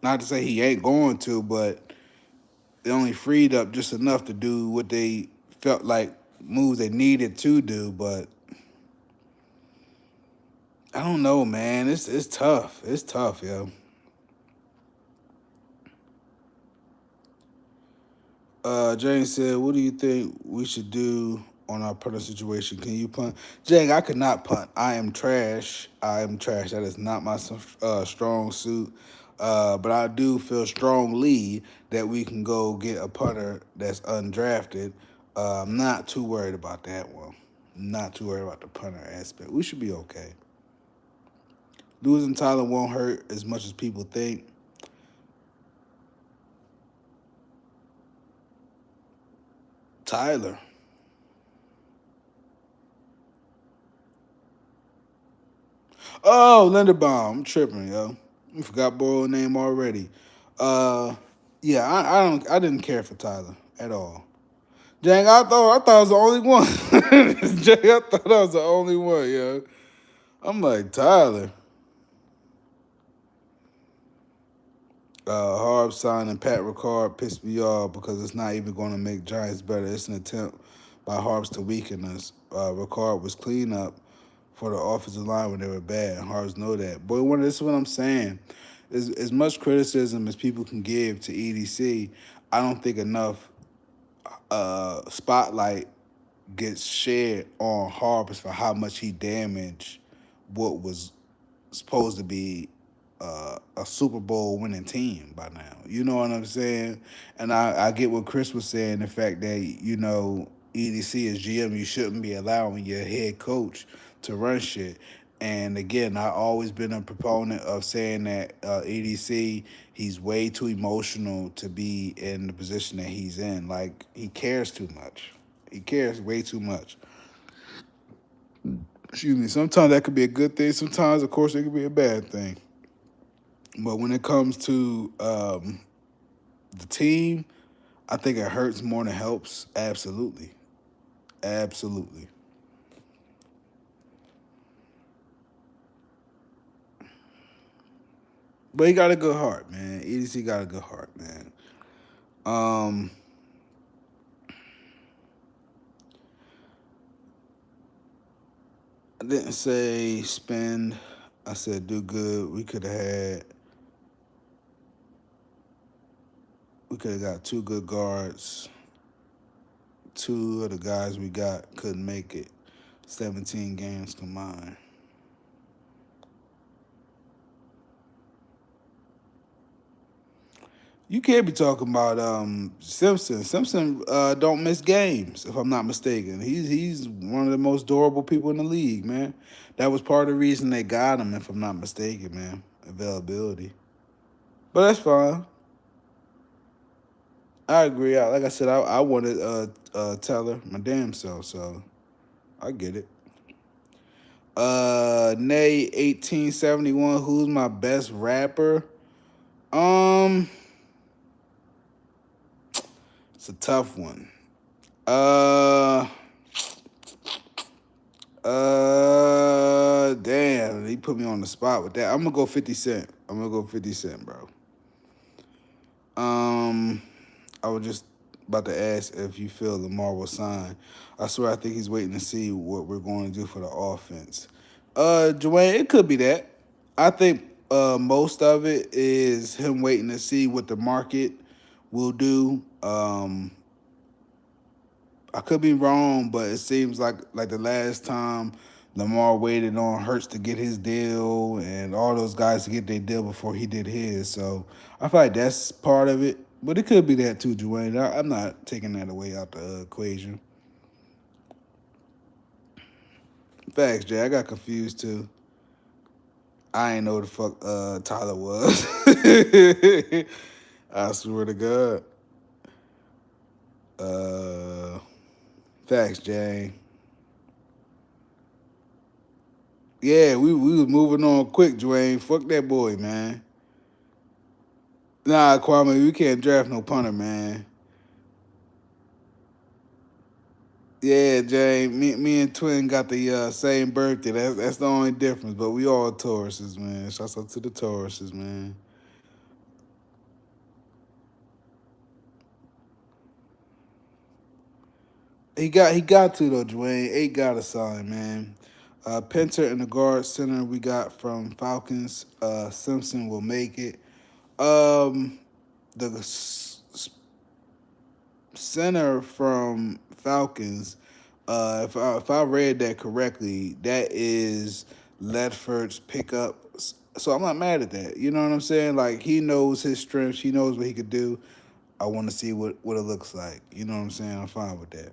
not to say he ain't going to, but they only freed up just enough to do what they felt like moves they needed to do. But I don't know, man. It's tough. It's tough, yo. Jane said, "What do you think we should do on our punter situation? Can you punt?" Jane, I could not punt. I am trash. I am trash. That is not my strong suit. But I do feel strongly that we can go get a punter that's undrafted. I'm not too worried about that one. Not too worried about the punter aspect. We should be okay. Losing Tyler won't hurt as much as people think. Tyler. Oh, Linderbaum. I'm tripping, yo. I forgot Burrow's name already. Uh, yeah, I didn't care for Tyler at all. Jang, I thought I was the only one. Jang, I thought I was the only one, yo. I'm like, Tyler. Harb signing Pat Ricard pissed me off because it's not even going to make Giants better. It's an attempt by Harbs to weaken us. Ricard was clean up for the offensive line when they were bad. Harbs know that. But this is what I'm saying. As much criticism as people can give to EDC, I don't think enough spotlight gets shared on Harbs for how much he damaged what was supposed to be a Super Bowl winning team by now. You know what I'm saying? And I get what Chris was saying, the fact that, EDC as GM, you shouldn't be allowing your head coach to run shit. And again, I've always been a proponent of saying that EDC, he's way too emotional to be in the position that he's in. Like, he cares too much. He cares way too much. Excuse me. Sometimes that could be a good thing. Sometimes, of course, it could be a bad thing. But when it comes to the team, I think it hurts more than it helps. Absolutely. Absolutely. But he got a good heart, man. EDC got a good heart, man. Um, I didn't say spend. I said do good. We could have got two good guards. Two of the guys we got couldn't make it. 17 games combined. You can't be talking about Simpson. Simpson don't miss games, if I'm not mistaken. He's one of the most durable people in the league, man. That was part of the reason they got him, if I'm not mistaken, man. Availability. But that's fine. I agree. Like I said, I wanted Teller my damn self, so I get it. Nay 1871. Who's my best rapper? Um, it's a tough one. Damn, he put me on the spot with that. I'm gonna go 50 Cent. I'm gonna go 50 Cent, bro. I was just about to ask if you feel Lamar will sign. I swear, I think he's waiting to see what we're going to do for the offense. Dwayne, it could be that. I think most of it is him waiting to see what the market will do. I could be wrong, but it seems like the last time Lamar waited on Hurts to get his deal and all those guys to get their deal before he did his. So I feel like that's part of it. But it could be that too, Dwayne. I'm not taking that away out the equation. Facts, Jay. I got confused too. I ain't know the fuck Tyler was. I swear to God. Facts, Jay. Yeah, we was moving on quick, Dwayne. Fuck that boy, man. Nah, Kwame, we can't draft no punter, man. Yeah, Jay. Me and Twin got the same birthday. That's the only difference. But we all Tauruses, man. Shouts out to the Tauruses, man. He got to though, Dwayne. 8 got a sign, man. Pinter in the guard center we got from Falcons. Simpson will make it. Um, the center from Falcons. If I read that correctly, that is Ledford's pickup. So I'm not mad at that. You know what I'm saying? Like he knows his strengths. He knows what he could do. I want to see what it looks like. You know what I'm saying? I'm fine with that.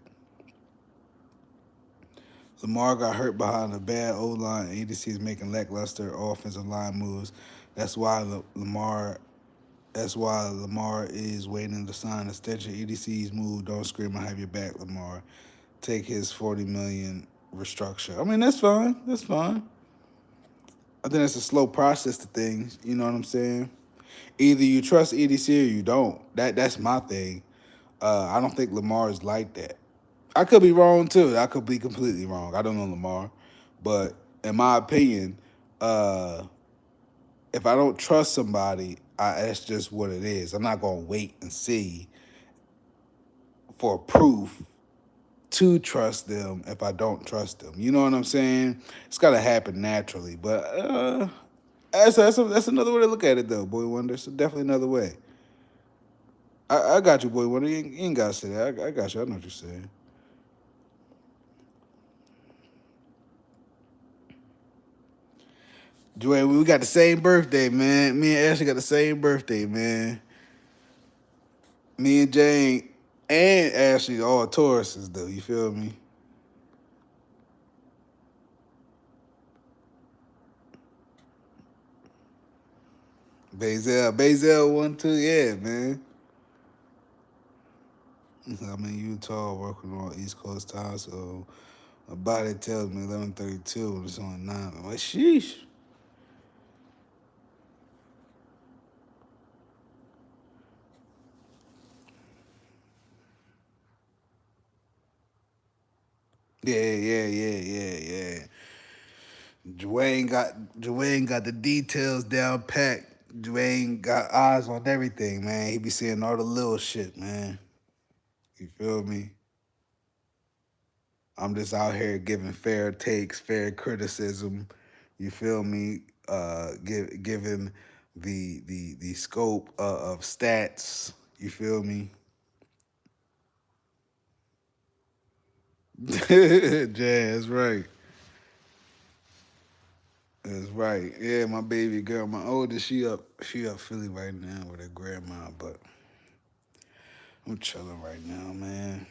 Lamar got hurt behind a bad O line. ADC is making lackluster offensive line moves. That's why Lamar. That's why Lamar is waiting to sign an extension. EDC's move. Don't scream. I have your back, Lamar. Take his 40 million restructure. I mean, that's fine. That's fine. I think it's a slow process to things. You know what I'm saying? Either you trust EDC or you don't. That's my thing. I don't think Lamar is like that. I could be wrong too. I could be completely wrong. I don't know Lamar, but in my opinion, uh, if I don't trust somebody, that's just what it is. I'm not gonna wait and see for proof to trust them if I don't trust them. You know what I'm saying? It's gotta happen naturally. But that's another way to look at it though, Boy Wonder. It's definitely another way. I got you, Boy Wonder. You ain't gotta say that. I got you. I know what you're saying. Dwayne, we got the same birthday, man. Me and Ashley got the same birthday, man. Me and Jane and Ashley all Tauruses, though. You feel me? Bazel one too, yeah, man. I'm in Utah working on East Coast time, so my body tells me 11:32 and it's on 9. I'm like, sheesh. Yeah. Dwayne got the details down packed. Dwayne got eyes on everything, man. He be seeing all the little shit, man. You feel me? I'm just out here giving fair takes, fair criticism. You feel me? Giving the scope of stats. You feel me? Yeah, that's right. That's right. Yeah, my baby girl, my oldest, she up Philly right now with her grandma, but I'm chilling right now, man.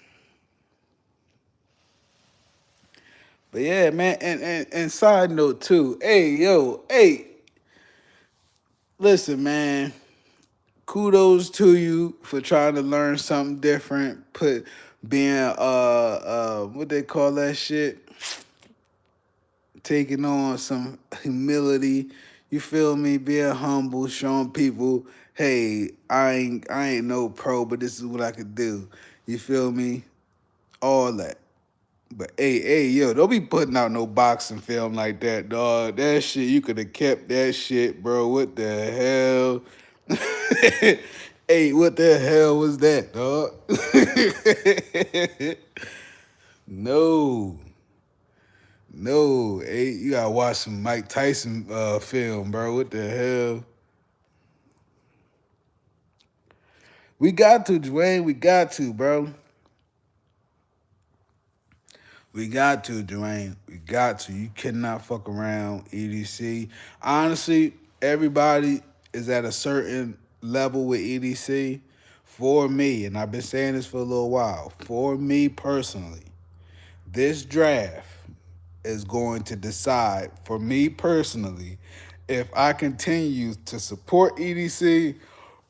But yeah, man, and side note too. Hey, listen, man. Kudos to you for trying to learn something different. Being what they call that shit, taking on some humility. You feel me? Being humble, showing people, hey, I ain't no pro, but this is what I could do. You feel me? All that. But yo, don't be putting out no boxing film like that, dog. That shit, you could have kept that shit, bro. What the hell? Hey, what the hell was that, dog? No, no. Hey, you gotta watch some Mike Tyson film, bro. What the hell? We got to, Dwayne. We got to, bro. We got to, Dwayne. We got to. You cannot fuck around, EDC. Honestly, everybody is at a certain level with EDC. For me, and I've been saying this for a little while, for me personally, this draft is going to decide, for me personally, if I continue to support EDC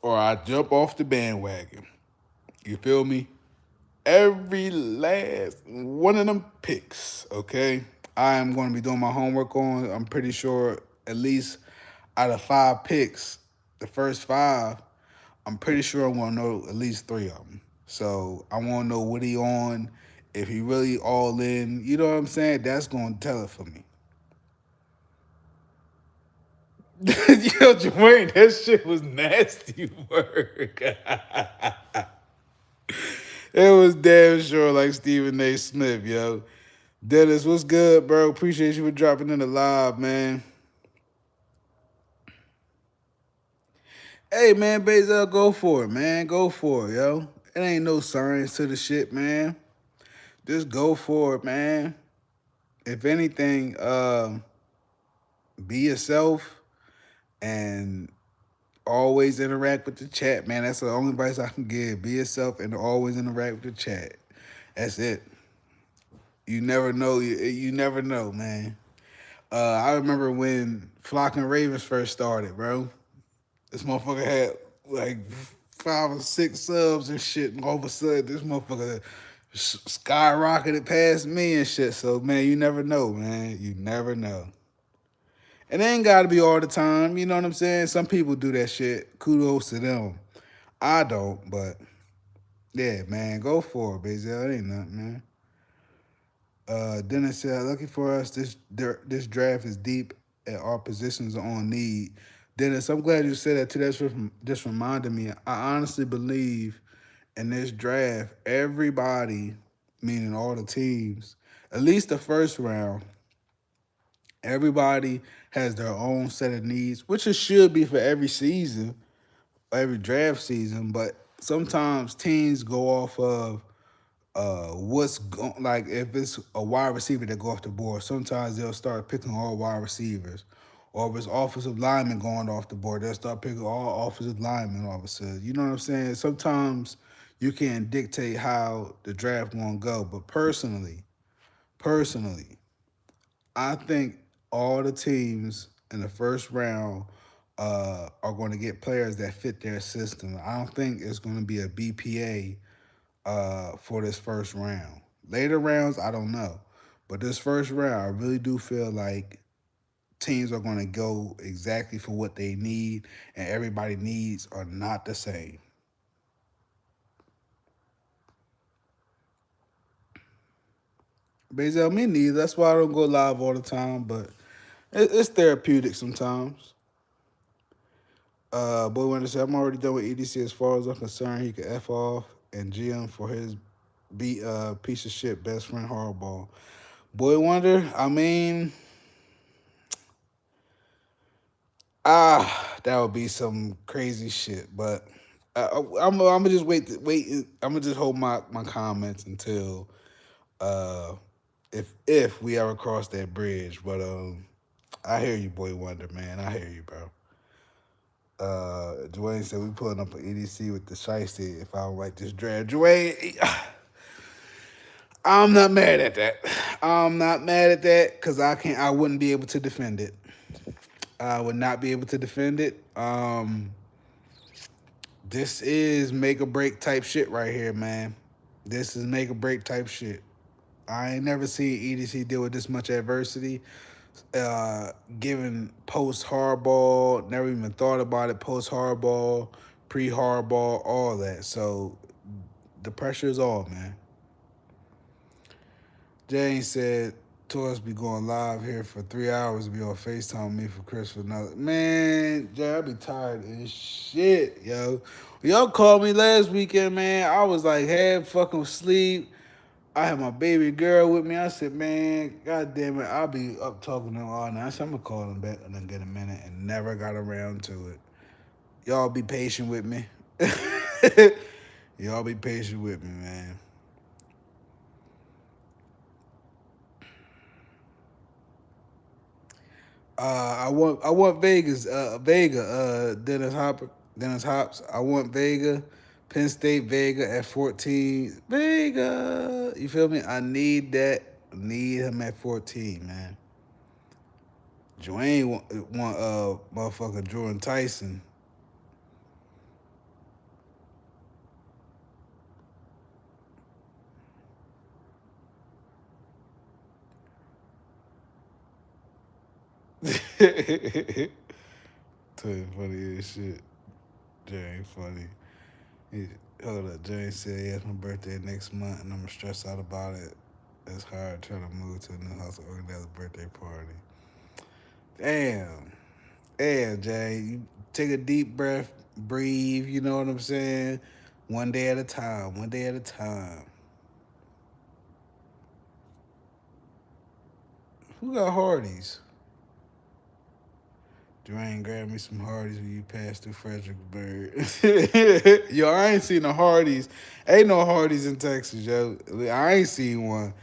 or I jump off the bandwagon. You feel me? Every last one of them picks, okay? I am going to be doing my homework on. I'm pretty sure at least out of 5 picks, the first 5, I'm pretty sure I'm going to know at least 3 of them. So I want to know what he on. If he really all in, you know what I'm saying? That's gonna tell it for me. Yo, Dwayne, that shit was nasty work. It was damn sure like Stephen A. Smith, yo. Dennis, what's good, bro? Appreciate you for dropping in the live, man. Hey, man, Bazel, go for it, man. Go for it, yo. It ain't no science to the shit, man. Just go for it, man. If anything, be yourself and always interact with the chat, man. That's the only advice I can give. Be yourself and always interact with the chat. That's it. You never know. You never know, man. I remember when Flock and Ravens first started, bro. This motherfucker had like 5 or 6 subs and shit, and all of a sudden this motherfucker skyrocketed past me and shit. So man, you never know, man. You never know. And it ain't gotta be all the time. You know what I'm saying? Some people do that shit. Kudos to them. I don't, but yeah, man, go for it, Bazel. It ain't nothing, man. Dennis said, "Lucky for us, this draft is deep, and our positions are on need." Dennis, I'm glad you said that too. That's just reminded me. I honestly believe in this draft, everybody, meaning all the teams, at least the first round, everybody has their own set of needs, which it should be for every season, every draft season. But sometimes teams go off of like if it's a wide receiver that go off the board, sometimes they'll start picking all wide receivers. Or if it's offensive linemen going off the board, they'll start picking all offensive linemen all of a sudden. You know what I'm saying? Sometimes you can't dictate how the draft won't go. But personally, I think all the teams in the first round are going to get players that fit their system. I don't think it's going to be a BPA for this first round. Later rounds, I don't know. But this first round, I really do feel like teams are going to go exactly for what they need, and everybody's needs are not the same. Bazel, me neither. That's why I don't go live all the time, but it's therapeutic sometimes. Boy Wonder said, I'm already done with EDC as far as I'm concerned. He can F off and GM for his piece of shit best friend hardball. Boy Wonder, I mean, that would be some crazy shit. But I'm gonna just wait. I'm gonna just hold my comments until if we ever cross that bridge. But I hear you, Boy Wonder, man. I hear you, bro. Dwayne said we pulling up an EDC with the shiesty if I don't like this draft. Dwayne, I'm not mad at that. I'm not mad at that because I wouldn't be able to defend it. I would not be able to defend it. This is make or break type shit right here, man. This is make or break type shit. I ain't never seen EDC deal with this much adversity. Given post hardball, never even thought about it. Post hardball, pre hardball, all that. So the pressure is on, man. Jane said, Taurus be going live here for 3 hours, be on FaceTime me for Chris for another. Man, Jay, I be tired as shit, yo. Y'all called me last weekend, man. I was like half fucking asleep. I had my baby girl with me. I said, man, god damn it, I'll be up talking to him all night. I said, I'm gonna call him back and get a minute and never got around to it. Y'all be patient with me. Y'all be patient with me, man. I want Dennis Hops. I want Vega, Penn State Vega at 14. Vega, you feel me? I need that. Need him at 14, man. Dwayne want motherfucker Jordan Tyson. Tell you funny as shit. Jay ain't funny. Hold up, Jane said, yeah, it's my birthday next month, and I'm stressed out about it. It's hard trying to move to a new house and organize a birthday party. Damn. Damn, Jay. You take a deep breath, breathe, you know what I'm saying? One day at a time, one day at a time. Who got Hardee's? Dwayne, grab me some Hardee's when you pass through Fredericksburg. Yo, I ain't seen no Hardee's. Ain't no Hardee's in Texas, yo. I ain't seen one.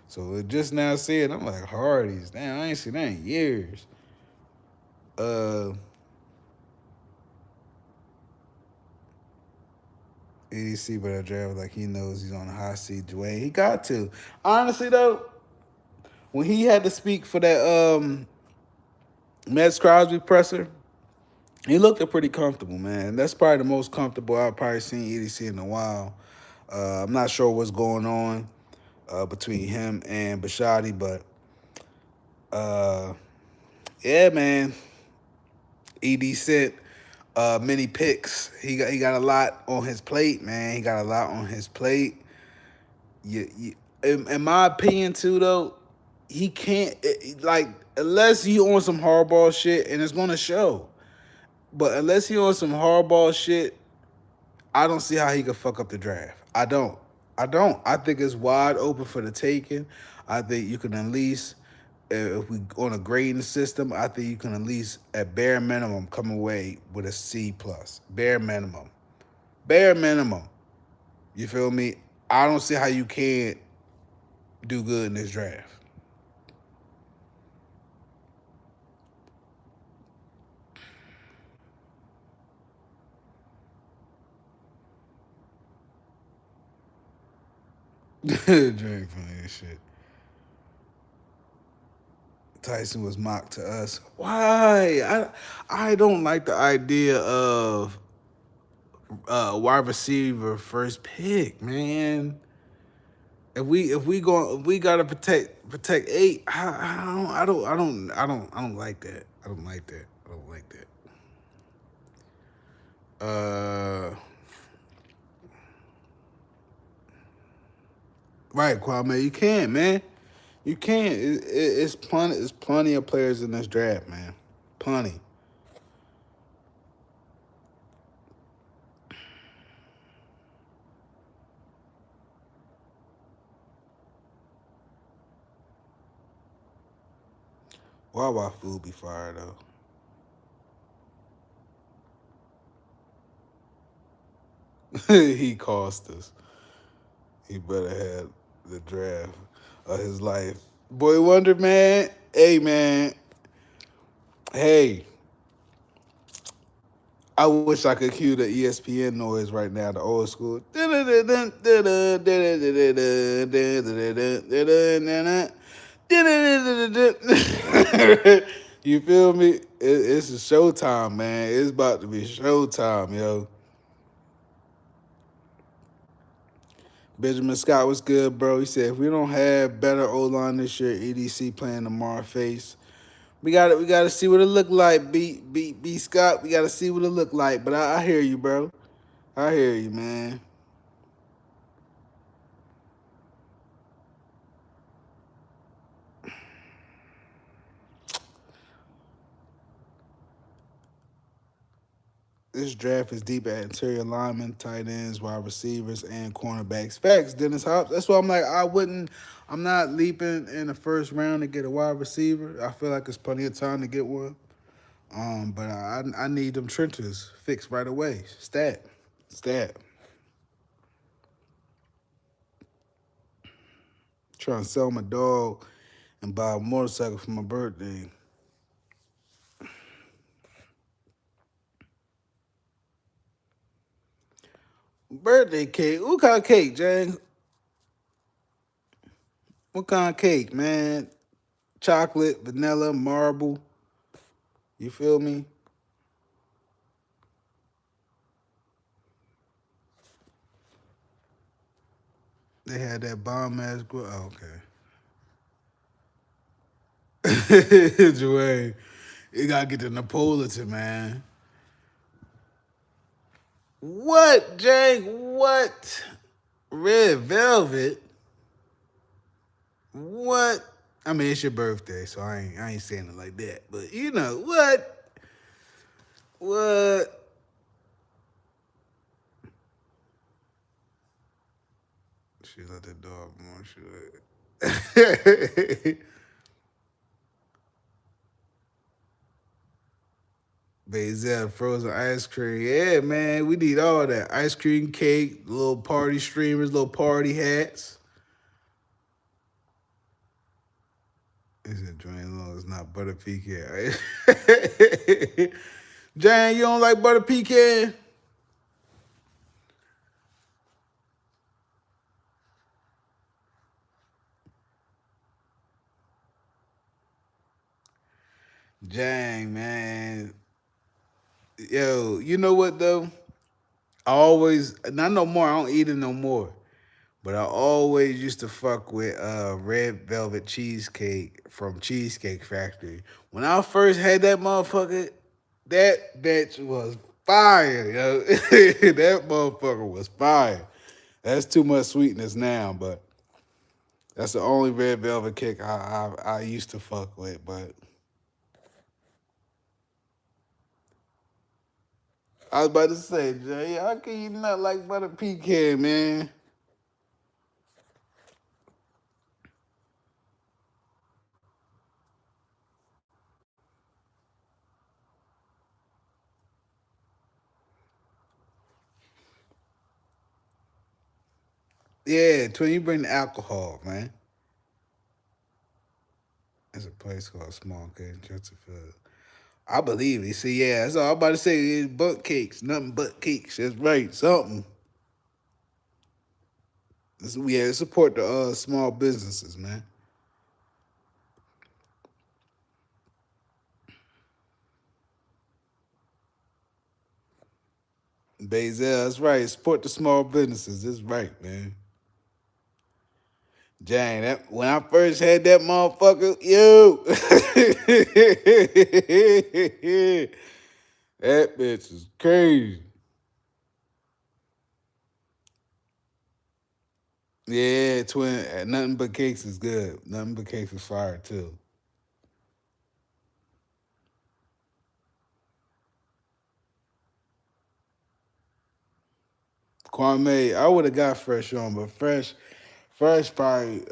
So just now seeing, I'm like, Hardee's. Damn, I ain't seen that in years. EDC better drive like he knows he's on the hot seat. Dwayne, he got to. Honestly though, when he had to speak for that Mets Crosby presser, he looked pretty comfortable, man. That's probably the most comfortable I've probably seen EDC in a while. I'm not sure what's going on between him and Bashadi, but yeah, man. ED sent many picks. He got a lot on his plate, man. He got a lot on his plate. In my opinion, too, though, he can't like unless you on some hardball shit, and it's gonna show. But unless he on some hardball shit, I don't see how he could fuck up the draft. I don't. I don't. I think it's wide open for the taking. I think you can at least, if we on a grading system, I think you can at least, at bare minimum, come away with a C plus. Bare minimum. Bare minimum. You feel me? I don't see how you can't do good in this draft. Drake funny as shit. Tyson was mocked to us. Why? I don't like the idea of wide receiver first pick, man. If we gotta protect eight, I don't like that. I don't like that. I don't like that. Right, Kwame, you can't, man. You can't. It's plenty of players in this draft, man. Plenty. Wawa food be fire though. He cost us. He better have the draft of his life. Boy Wonder, man. Hey, man. Hey. I wish I could cue the ESPN noise right now, the old school. You feel me? It's a showtime, man. It's about to be showtime, yo. Benjamin Scott was good, bro. He said if we don't have better O line this year, EDC playing Lamar face. We gotta see what it look like. B Scott. We gotta see what it look like. But I hear you, bro. I hear you, man. This draft is deep at interior linemen, tight ends, wide receivers, and cornerbacks. Facts, Dennis Hobbs. That's why I'm like, I'm not leaping in the first round to get a wide receiver. I feel like there's plenty of time to get one. But I need them trenches fixed right away. Stat. Trying to sell my dog and buy a motorcycle for my birthday. Birthday cake? What kind of cake, James? What kind of cake, man? Chocolate, vanilla, marble. You feel me? They had that bomb ass grill. Oh, okay. Joey, you gotta get the Napolitan, man. What, Jang? What? Red Velvet? What? I mean, it's your birthday, so I ain't saying it like that. But you know what? What? She let the dog more. She let. Bazel frozen ice cream. Yeah, man, we need all that. Ice cream, cake, little party streamers, little party hats. Is it Dwayne Long? It's not butter pecan. Jan, you don't like butter pecan? Jang, man. Yo, you know what though? I always, not no more. I don't eat it no more. But I always used to fuck with red velvet cheesecake from Cheesecake Factory. When I first had that motherfucker, that bitch was fire, yo. That motherfucker was fire. That's too much sweetness now, but that's the only red velvet cake I used to fuck with. But I was about to say, Jay, how can you not like butter pecan, man? Yeah, Twin, you bring the alcohol, man. There's a place called Small Cake in Chesterfield. I believe it. See, yeah, that's all I'm about to say. It's butt cakes, nothing but cakes. That's right, something. Yeah, support the small businesses, man. Bazel, that's right. Support the small businesses. That's right, man. Jane, that when I first had that motherfucker, yo, that bitch is crazy. Yeah, twin. Nothing but cakes is good. Nothing but cakes is fire too. Kwame, I would have got Fresh on, but Fresh probably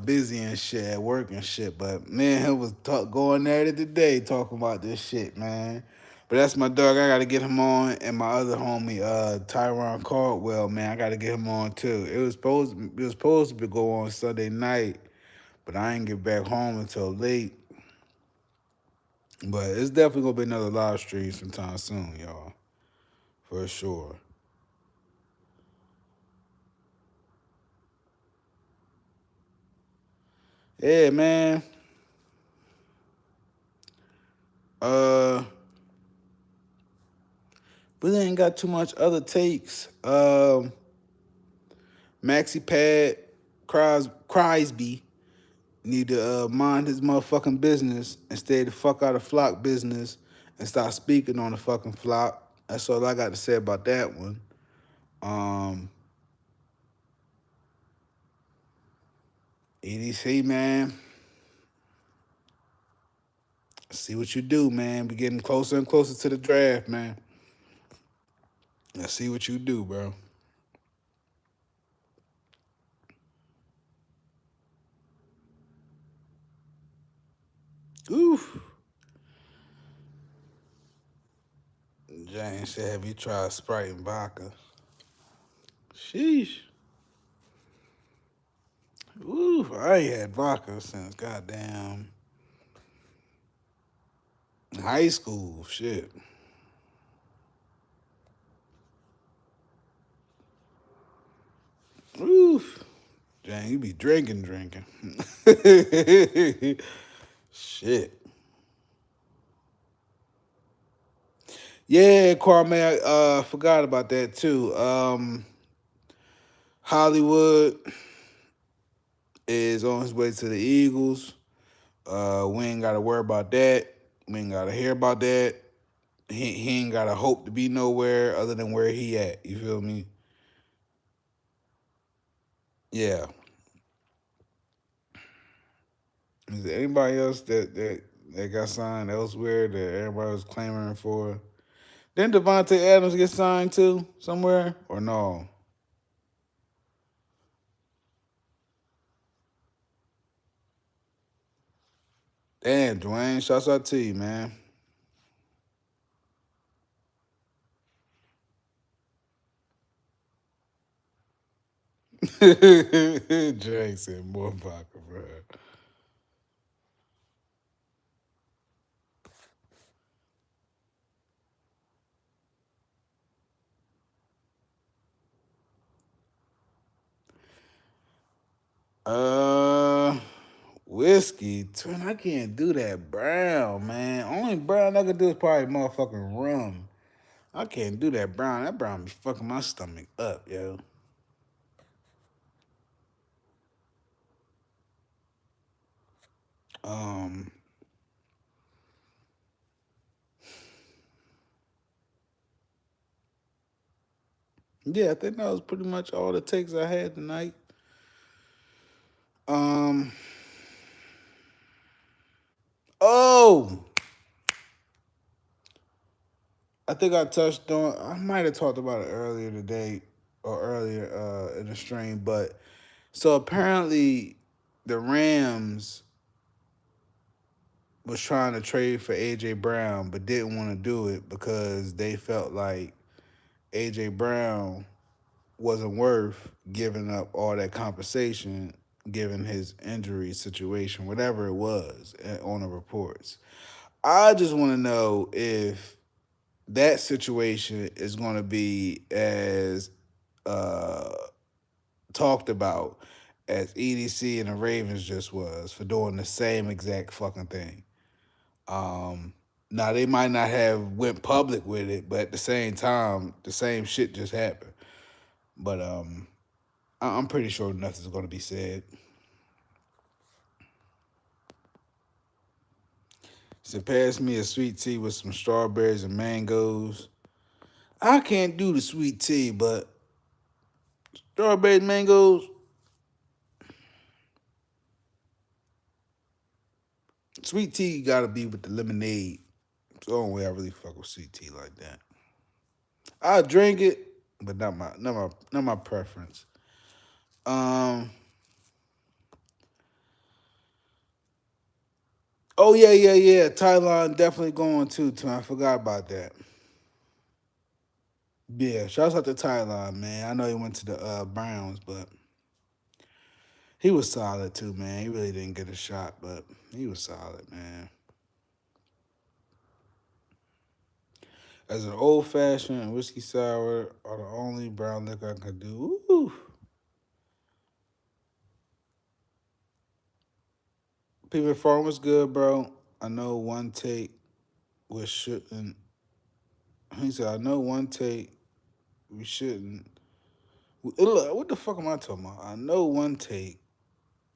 busy and shit at work and shit. But man, he was going at it today talking about this shit, man. But that's my dog. I gotta get him on, and my other homie, Tyron Caldwell, man. I gotta get him on too. It was supposed to go on Sunday night, but I ain't get back home until late. But it's definitely gonna be another live stream sometime soon, y'all, for sure. Yeah, man. Uh, Really ain't got too much other takes. Maxi Pad Crosby need to mind his motherfucking business and stay the fuck out of flock business and stop speaking on the fucking flock. That's all I got to say about that one. Um, EDC, man, see what you do, man. We getting closer and closer to the draft, man. Let's see what you do, bro. Oof. James said, have you tried Sprite and vodka? Sheesh. Ooh, I ain't had vodka since goddamn high school. Shit. Oof. Dang, you be drinking. Shit. Yeah, Kwame, I forgot about that too. Hollywood is on his way to the Eagles. We ain't got to worry about that. We ain't got to hear about that. he ain't got a hope to be nowhere other than where he at. You feel me? Yeah. Is there anybody else that got signed elsewhere that everybody was clamoring for? Didn't Devontae Adams get signed too somewhere or no? Damn, Dwayne, shouts out to you, man. Drake said more vodka, bro. Whiskey, twin. I can't do that brown, man. Only brown I can do is probably motherfucking rum. I can't do that brown. That brown be fucking my stomach up, yo. Um, yeah, I think that was pretty much all the takes I had tonight. Um, oh, I think I touched on. I might have talked about it earlier today or earlier in the stream, but so apparently the Rams was trying to trade for AJ Brown, but didn't want to do it because they felt like AJ Brown wasn't worth giving up all that compensation given his injury situation, whatever it was on the reports. I just want to know if that situation is going to be as uh, talked about as EDC and the Ravens just was for doing the same exact fucking thing. Now they might not have went public with it, but at the same time, the same shit just happened. But I'm pretty sure nothing's gonna be said. So pass me a sweet tea with some strawberries and mangoes. I can't do the sweet tea, but strawberries, mangoes, sweet tea gotta be with the lemonade. It's the only way I really fuck with sweet tea like that. I drink it, but not my preference. Um. Oh yeah. Thailand definitely going too. I forgot about that. Yeah, shouts out to Thailand, man. I know he went to the Browns, but he was solid too, man. He really didn't get a shot, but he was solid, man. As an old fashioned whiskey sour are the only brown liquor I could do. Ooh. People Farm was good, bro. I know one take was shouldn't. He said, I know one take we shouldn't. What the fuck am I talking about? I know one take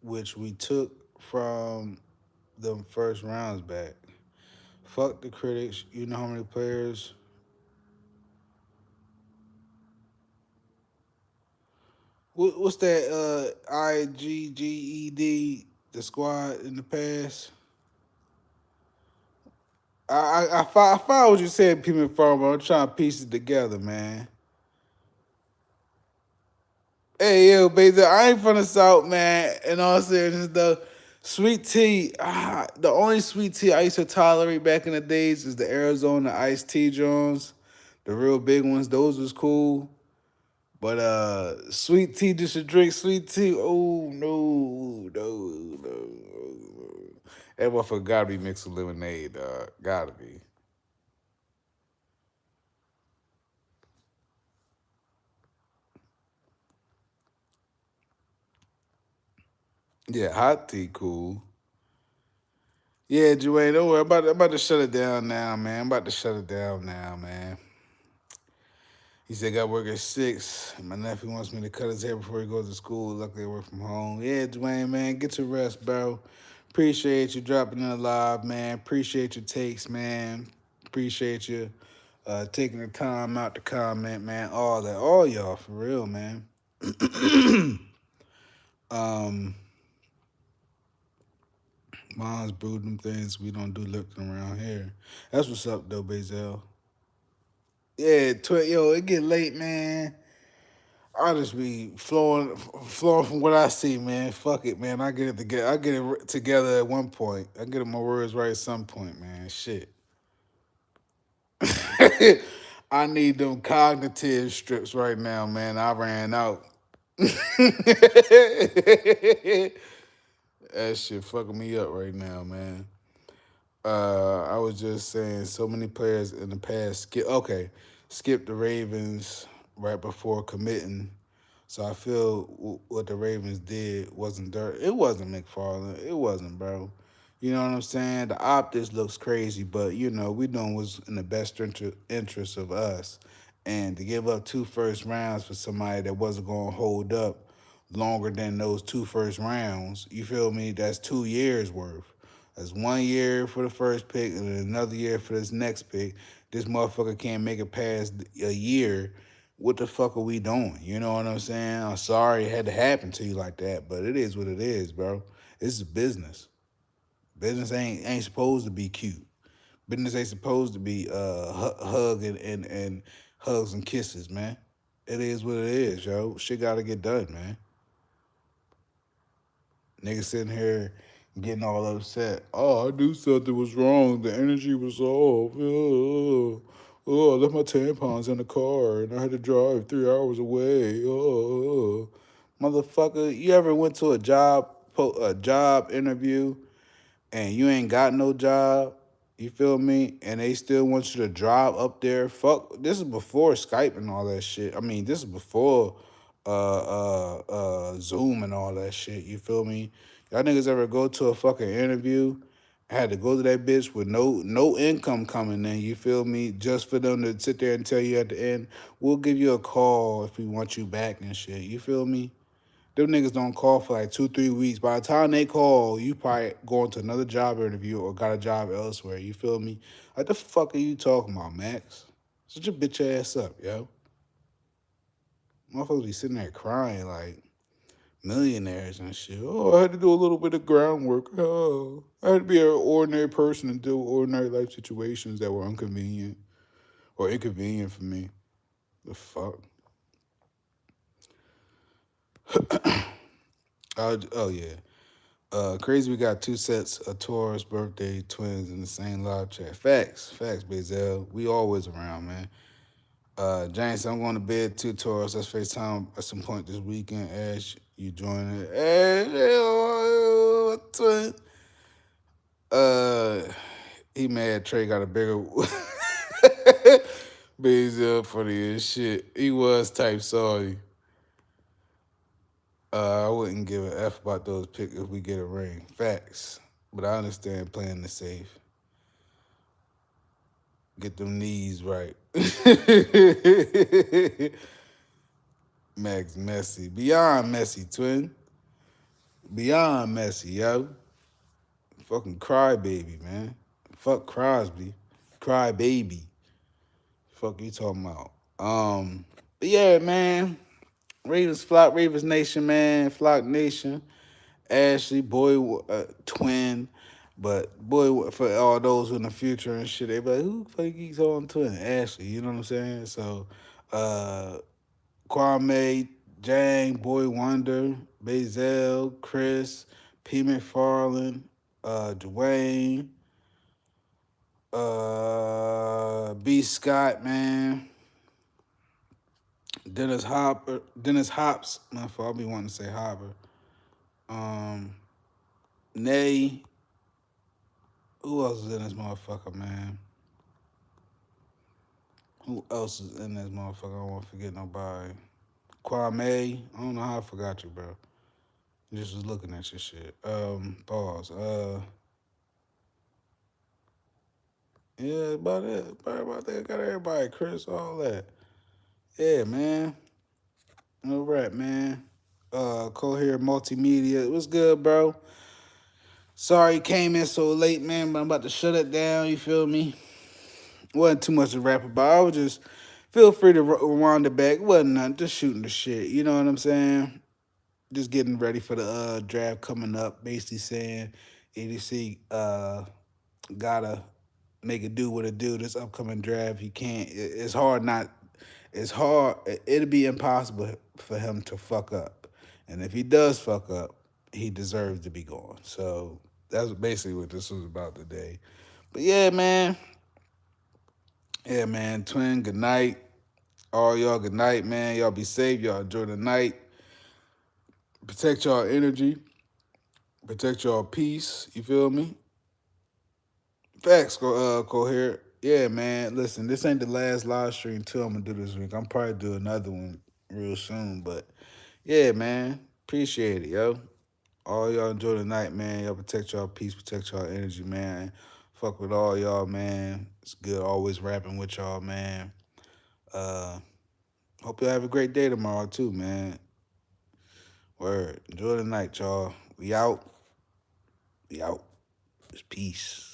which we took from them first rounds back. Fuck the critics. You know how many players. What's that? IGGED, the squad in the past. I found what you said, Pima Farmer. I'm trying to piece it together, man. Hey, yo, baby, I ain't from the South, man. In all seriousness, though, sweet tea, the only sweet tea I used to tolerate back in the days is the Arizona iced tea Jones. The real big ones, those was cool. But sweet tea, just to drink sweet tea. Oh no. That motherfucker gotta be mixed with lemonade, dog. Gotta be. Yeah, hot tea, cool. Yeah, Joanne, don't worry. I'm about to shut it down now, man. I'm about to shut it down now, man. He said, got work at 6. My nephew wants me to cut his hair before he goes to school. Luckily, I work from home. Yeah, Dwayne, man, get your rest, bro. Appreciate you dropping in the live, man. Appreciate your takes, man. appreciate you taking the time out to comment, man. All that, all y'all, for real, man. um, Mom's brewed them things. We don't do lifting around here. That's what's up, though, Bazel. Yeah, yo, it get late, man. I just be flowing from what I see, man. Fuck it, man. I get it together. I get it together at one point. I get my words right at some point, man. Shit. I need them cognitive strips right now, man. I ran out. That shit fucking me up right now, man. I was just saying, so many players in the past skip the Ravens right before committing. So I feel what the Ravens did wasn't dirt. It wasn't McFarland. It wasn't, bro. You know what I'm saying? The optics looks crazy, but you know we doing what's in the best interest of us. And to give up 2 first rounds for somebody that wasn't going to hold up longer than those 2 first rounds, you feel me? That's 2 years worth. That's 1 year for the first pick and then another year for this next pick. This motherfucker can't make it past a year. What the fuck are we doing? You know what I'm saying? I'm sorry it had to happen to you like that, but it is what it is, bro. This is business. Business ain't supposed to be cute. Business ain't supposed to be hugging and hugs and kisses, man. It is what it is, yo. Shit gotta get done, man. Niggas sitting here getting all upset. Oh, I knew something was wrong. The energy was off. I left my tampons in the car and I had to drive 3 hours away. Motherfucker, you ever went to a job interview and you ain't got no job, you feel me? And they still want you to drive up there. Fuck, this is before Skype and all that shit. I mean, this is before Zoom and all that shit. You feel me? Y'all niggas ever go to a fucking interview? Had to go to that bitch with no income coming in. You feel me? Just for them to sit there and tell you at the end, we'll give you a call if we want you back and shit. You feel me? Them niggas don't call for like 2-3 weeks. By the time they call, you probably going to another job interview or got a job elsewhere. You feel me? What the fuck are you talking about, Max? Shut your bitch ass up, yo. Motherfuckers be sitting there crying like millionaires and shit. Oh, I had to do a little bit of groundwork. Oh, I had to be an ordinary person and deal with ordinary life situations that were inconvenient or inconvenient for me. The fuck? Oh yeah. Crazy we got 2 sets of Taurus birthday twins in the same live chat. Facts, Bazel. We always around, man. James, I'm going to bed too, Taurus. Let's FaceTime at some point this weekend. Ash, you join it. Ash, twin. He mad Trey got a bigger Bazel funny as shit. He was type sorry. I wouldn't give a F about those picks if we get a ring. Facts. But I understand playing the safe. Get them knees right. Max messy. Beyond messy, twin. Beyond messy, yo. Fucking crybaby, man. Fuck Crosby. Crybaby. Fuck you talking about. But yeah, man. Ravens Nation, man. Flock Nation. Ashley, boy, twin. But boy, for all those who in the future and shit, they be like, who the fuck you calling twin? Ashley, you know what I'm saying? So, Kwame, Jang, Boy Wonder, Bazel, Chris, P. McFarland, Dwayne, B. Scott, man. Dennis Hops, my fault, I be wanting to say Hopper. Nay. Who else is in this motherfucker, man? Who else is in this motherfucker? I don't want to forget nobody. Kwame. I don't know how I forgot you, bro. Just was looking at your shit. Pause. Yeah, about it. About that. Got everybody. Chris, all that. Yeah, man. All right, man. Coherent Multimedia. What's good, bro? Sorry you came in so late, man, but I'm about to shut it down. You feel me? Wasn't too much to rap about. I was just feel free to rewind it back. Wasn't nothing. Just shooting the shit. You know what I'm saying? Just getting ready for the draft coming up. Basically saying EDC gotta make it do what it do this upcoming draft. He can't. It's hard not. It's hard. It'll be impossible for him to fuck up. And if he does fuck up, he deserves to be gone. So that's basically what this was about today. But yeah, man. Yeah, man. Twin, good night. All y'all, good night, man. Y'all be safe. Y'all enjoy the night. Protect y'all energy. Protect y'all peace. You feel me? Facts, Coherent. Yeah, man. Listen, this ain't the last live stream too I'm gonna do this week. I'm probably do another one real soon. But yeah, man. Appreciate it, yo. All y'all enjoy the night, man. Y'all protect y'all peace, protect y'all energy, man. Fuck with all y'all, man. It's good always rapping with y'all, man. Uh Hope y'all have a great day tomorrow too, man. Word. Enjoy the night, y'all. We out. We out. It's peace.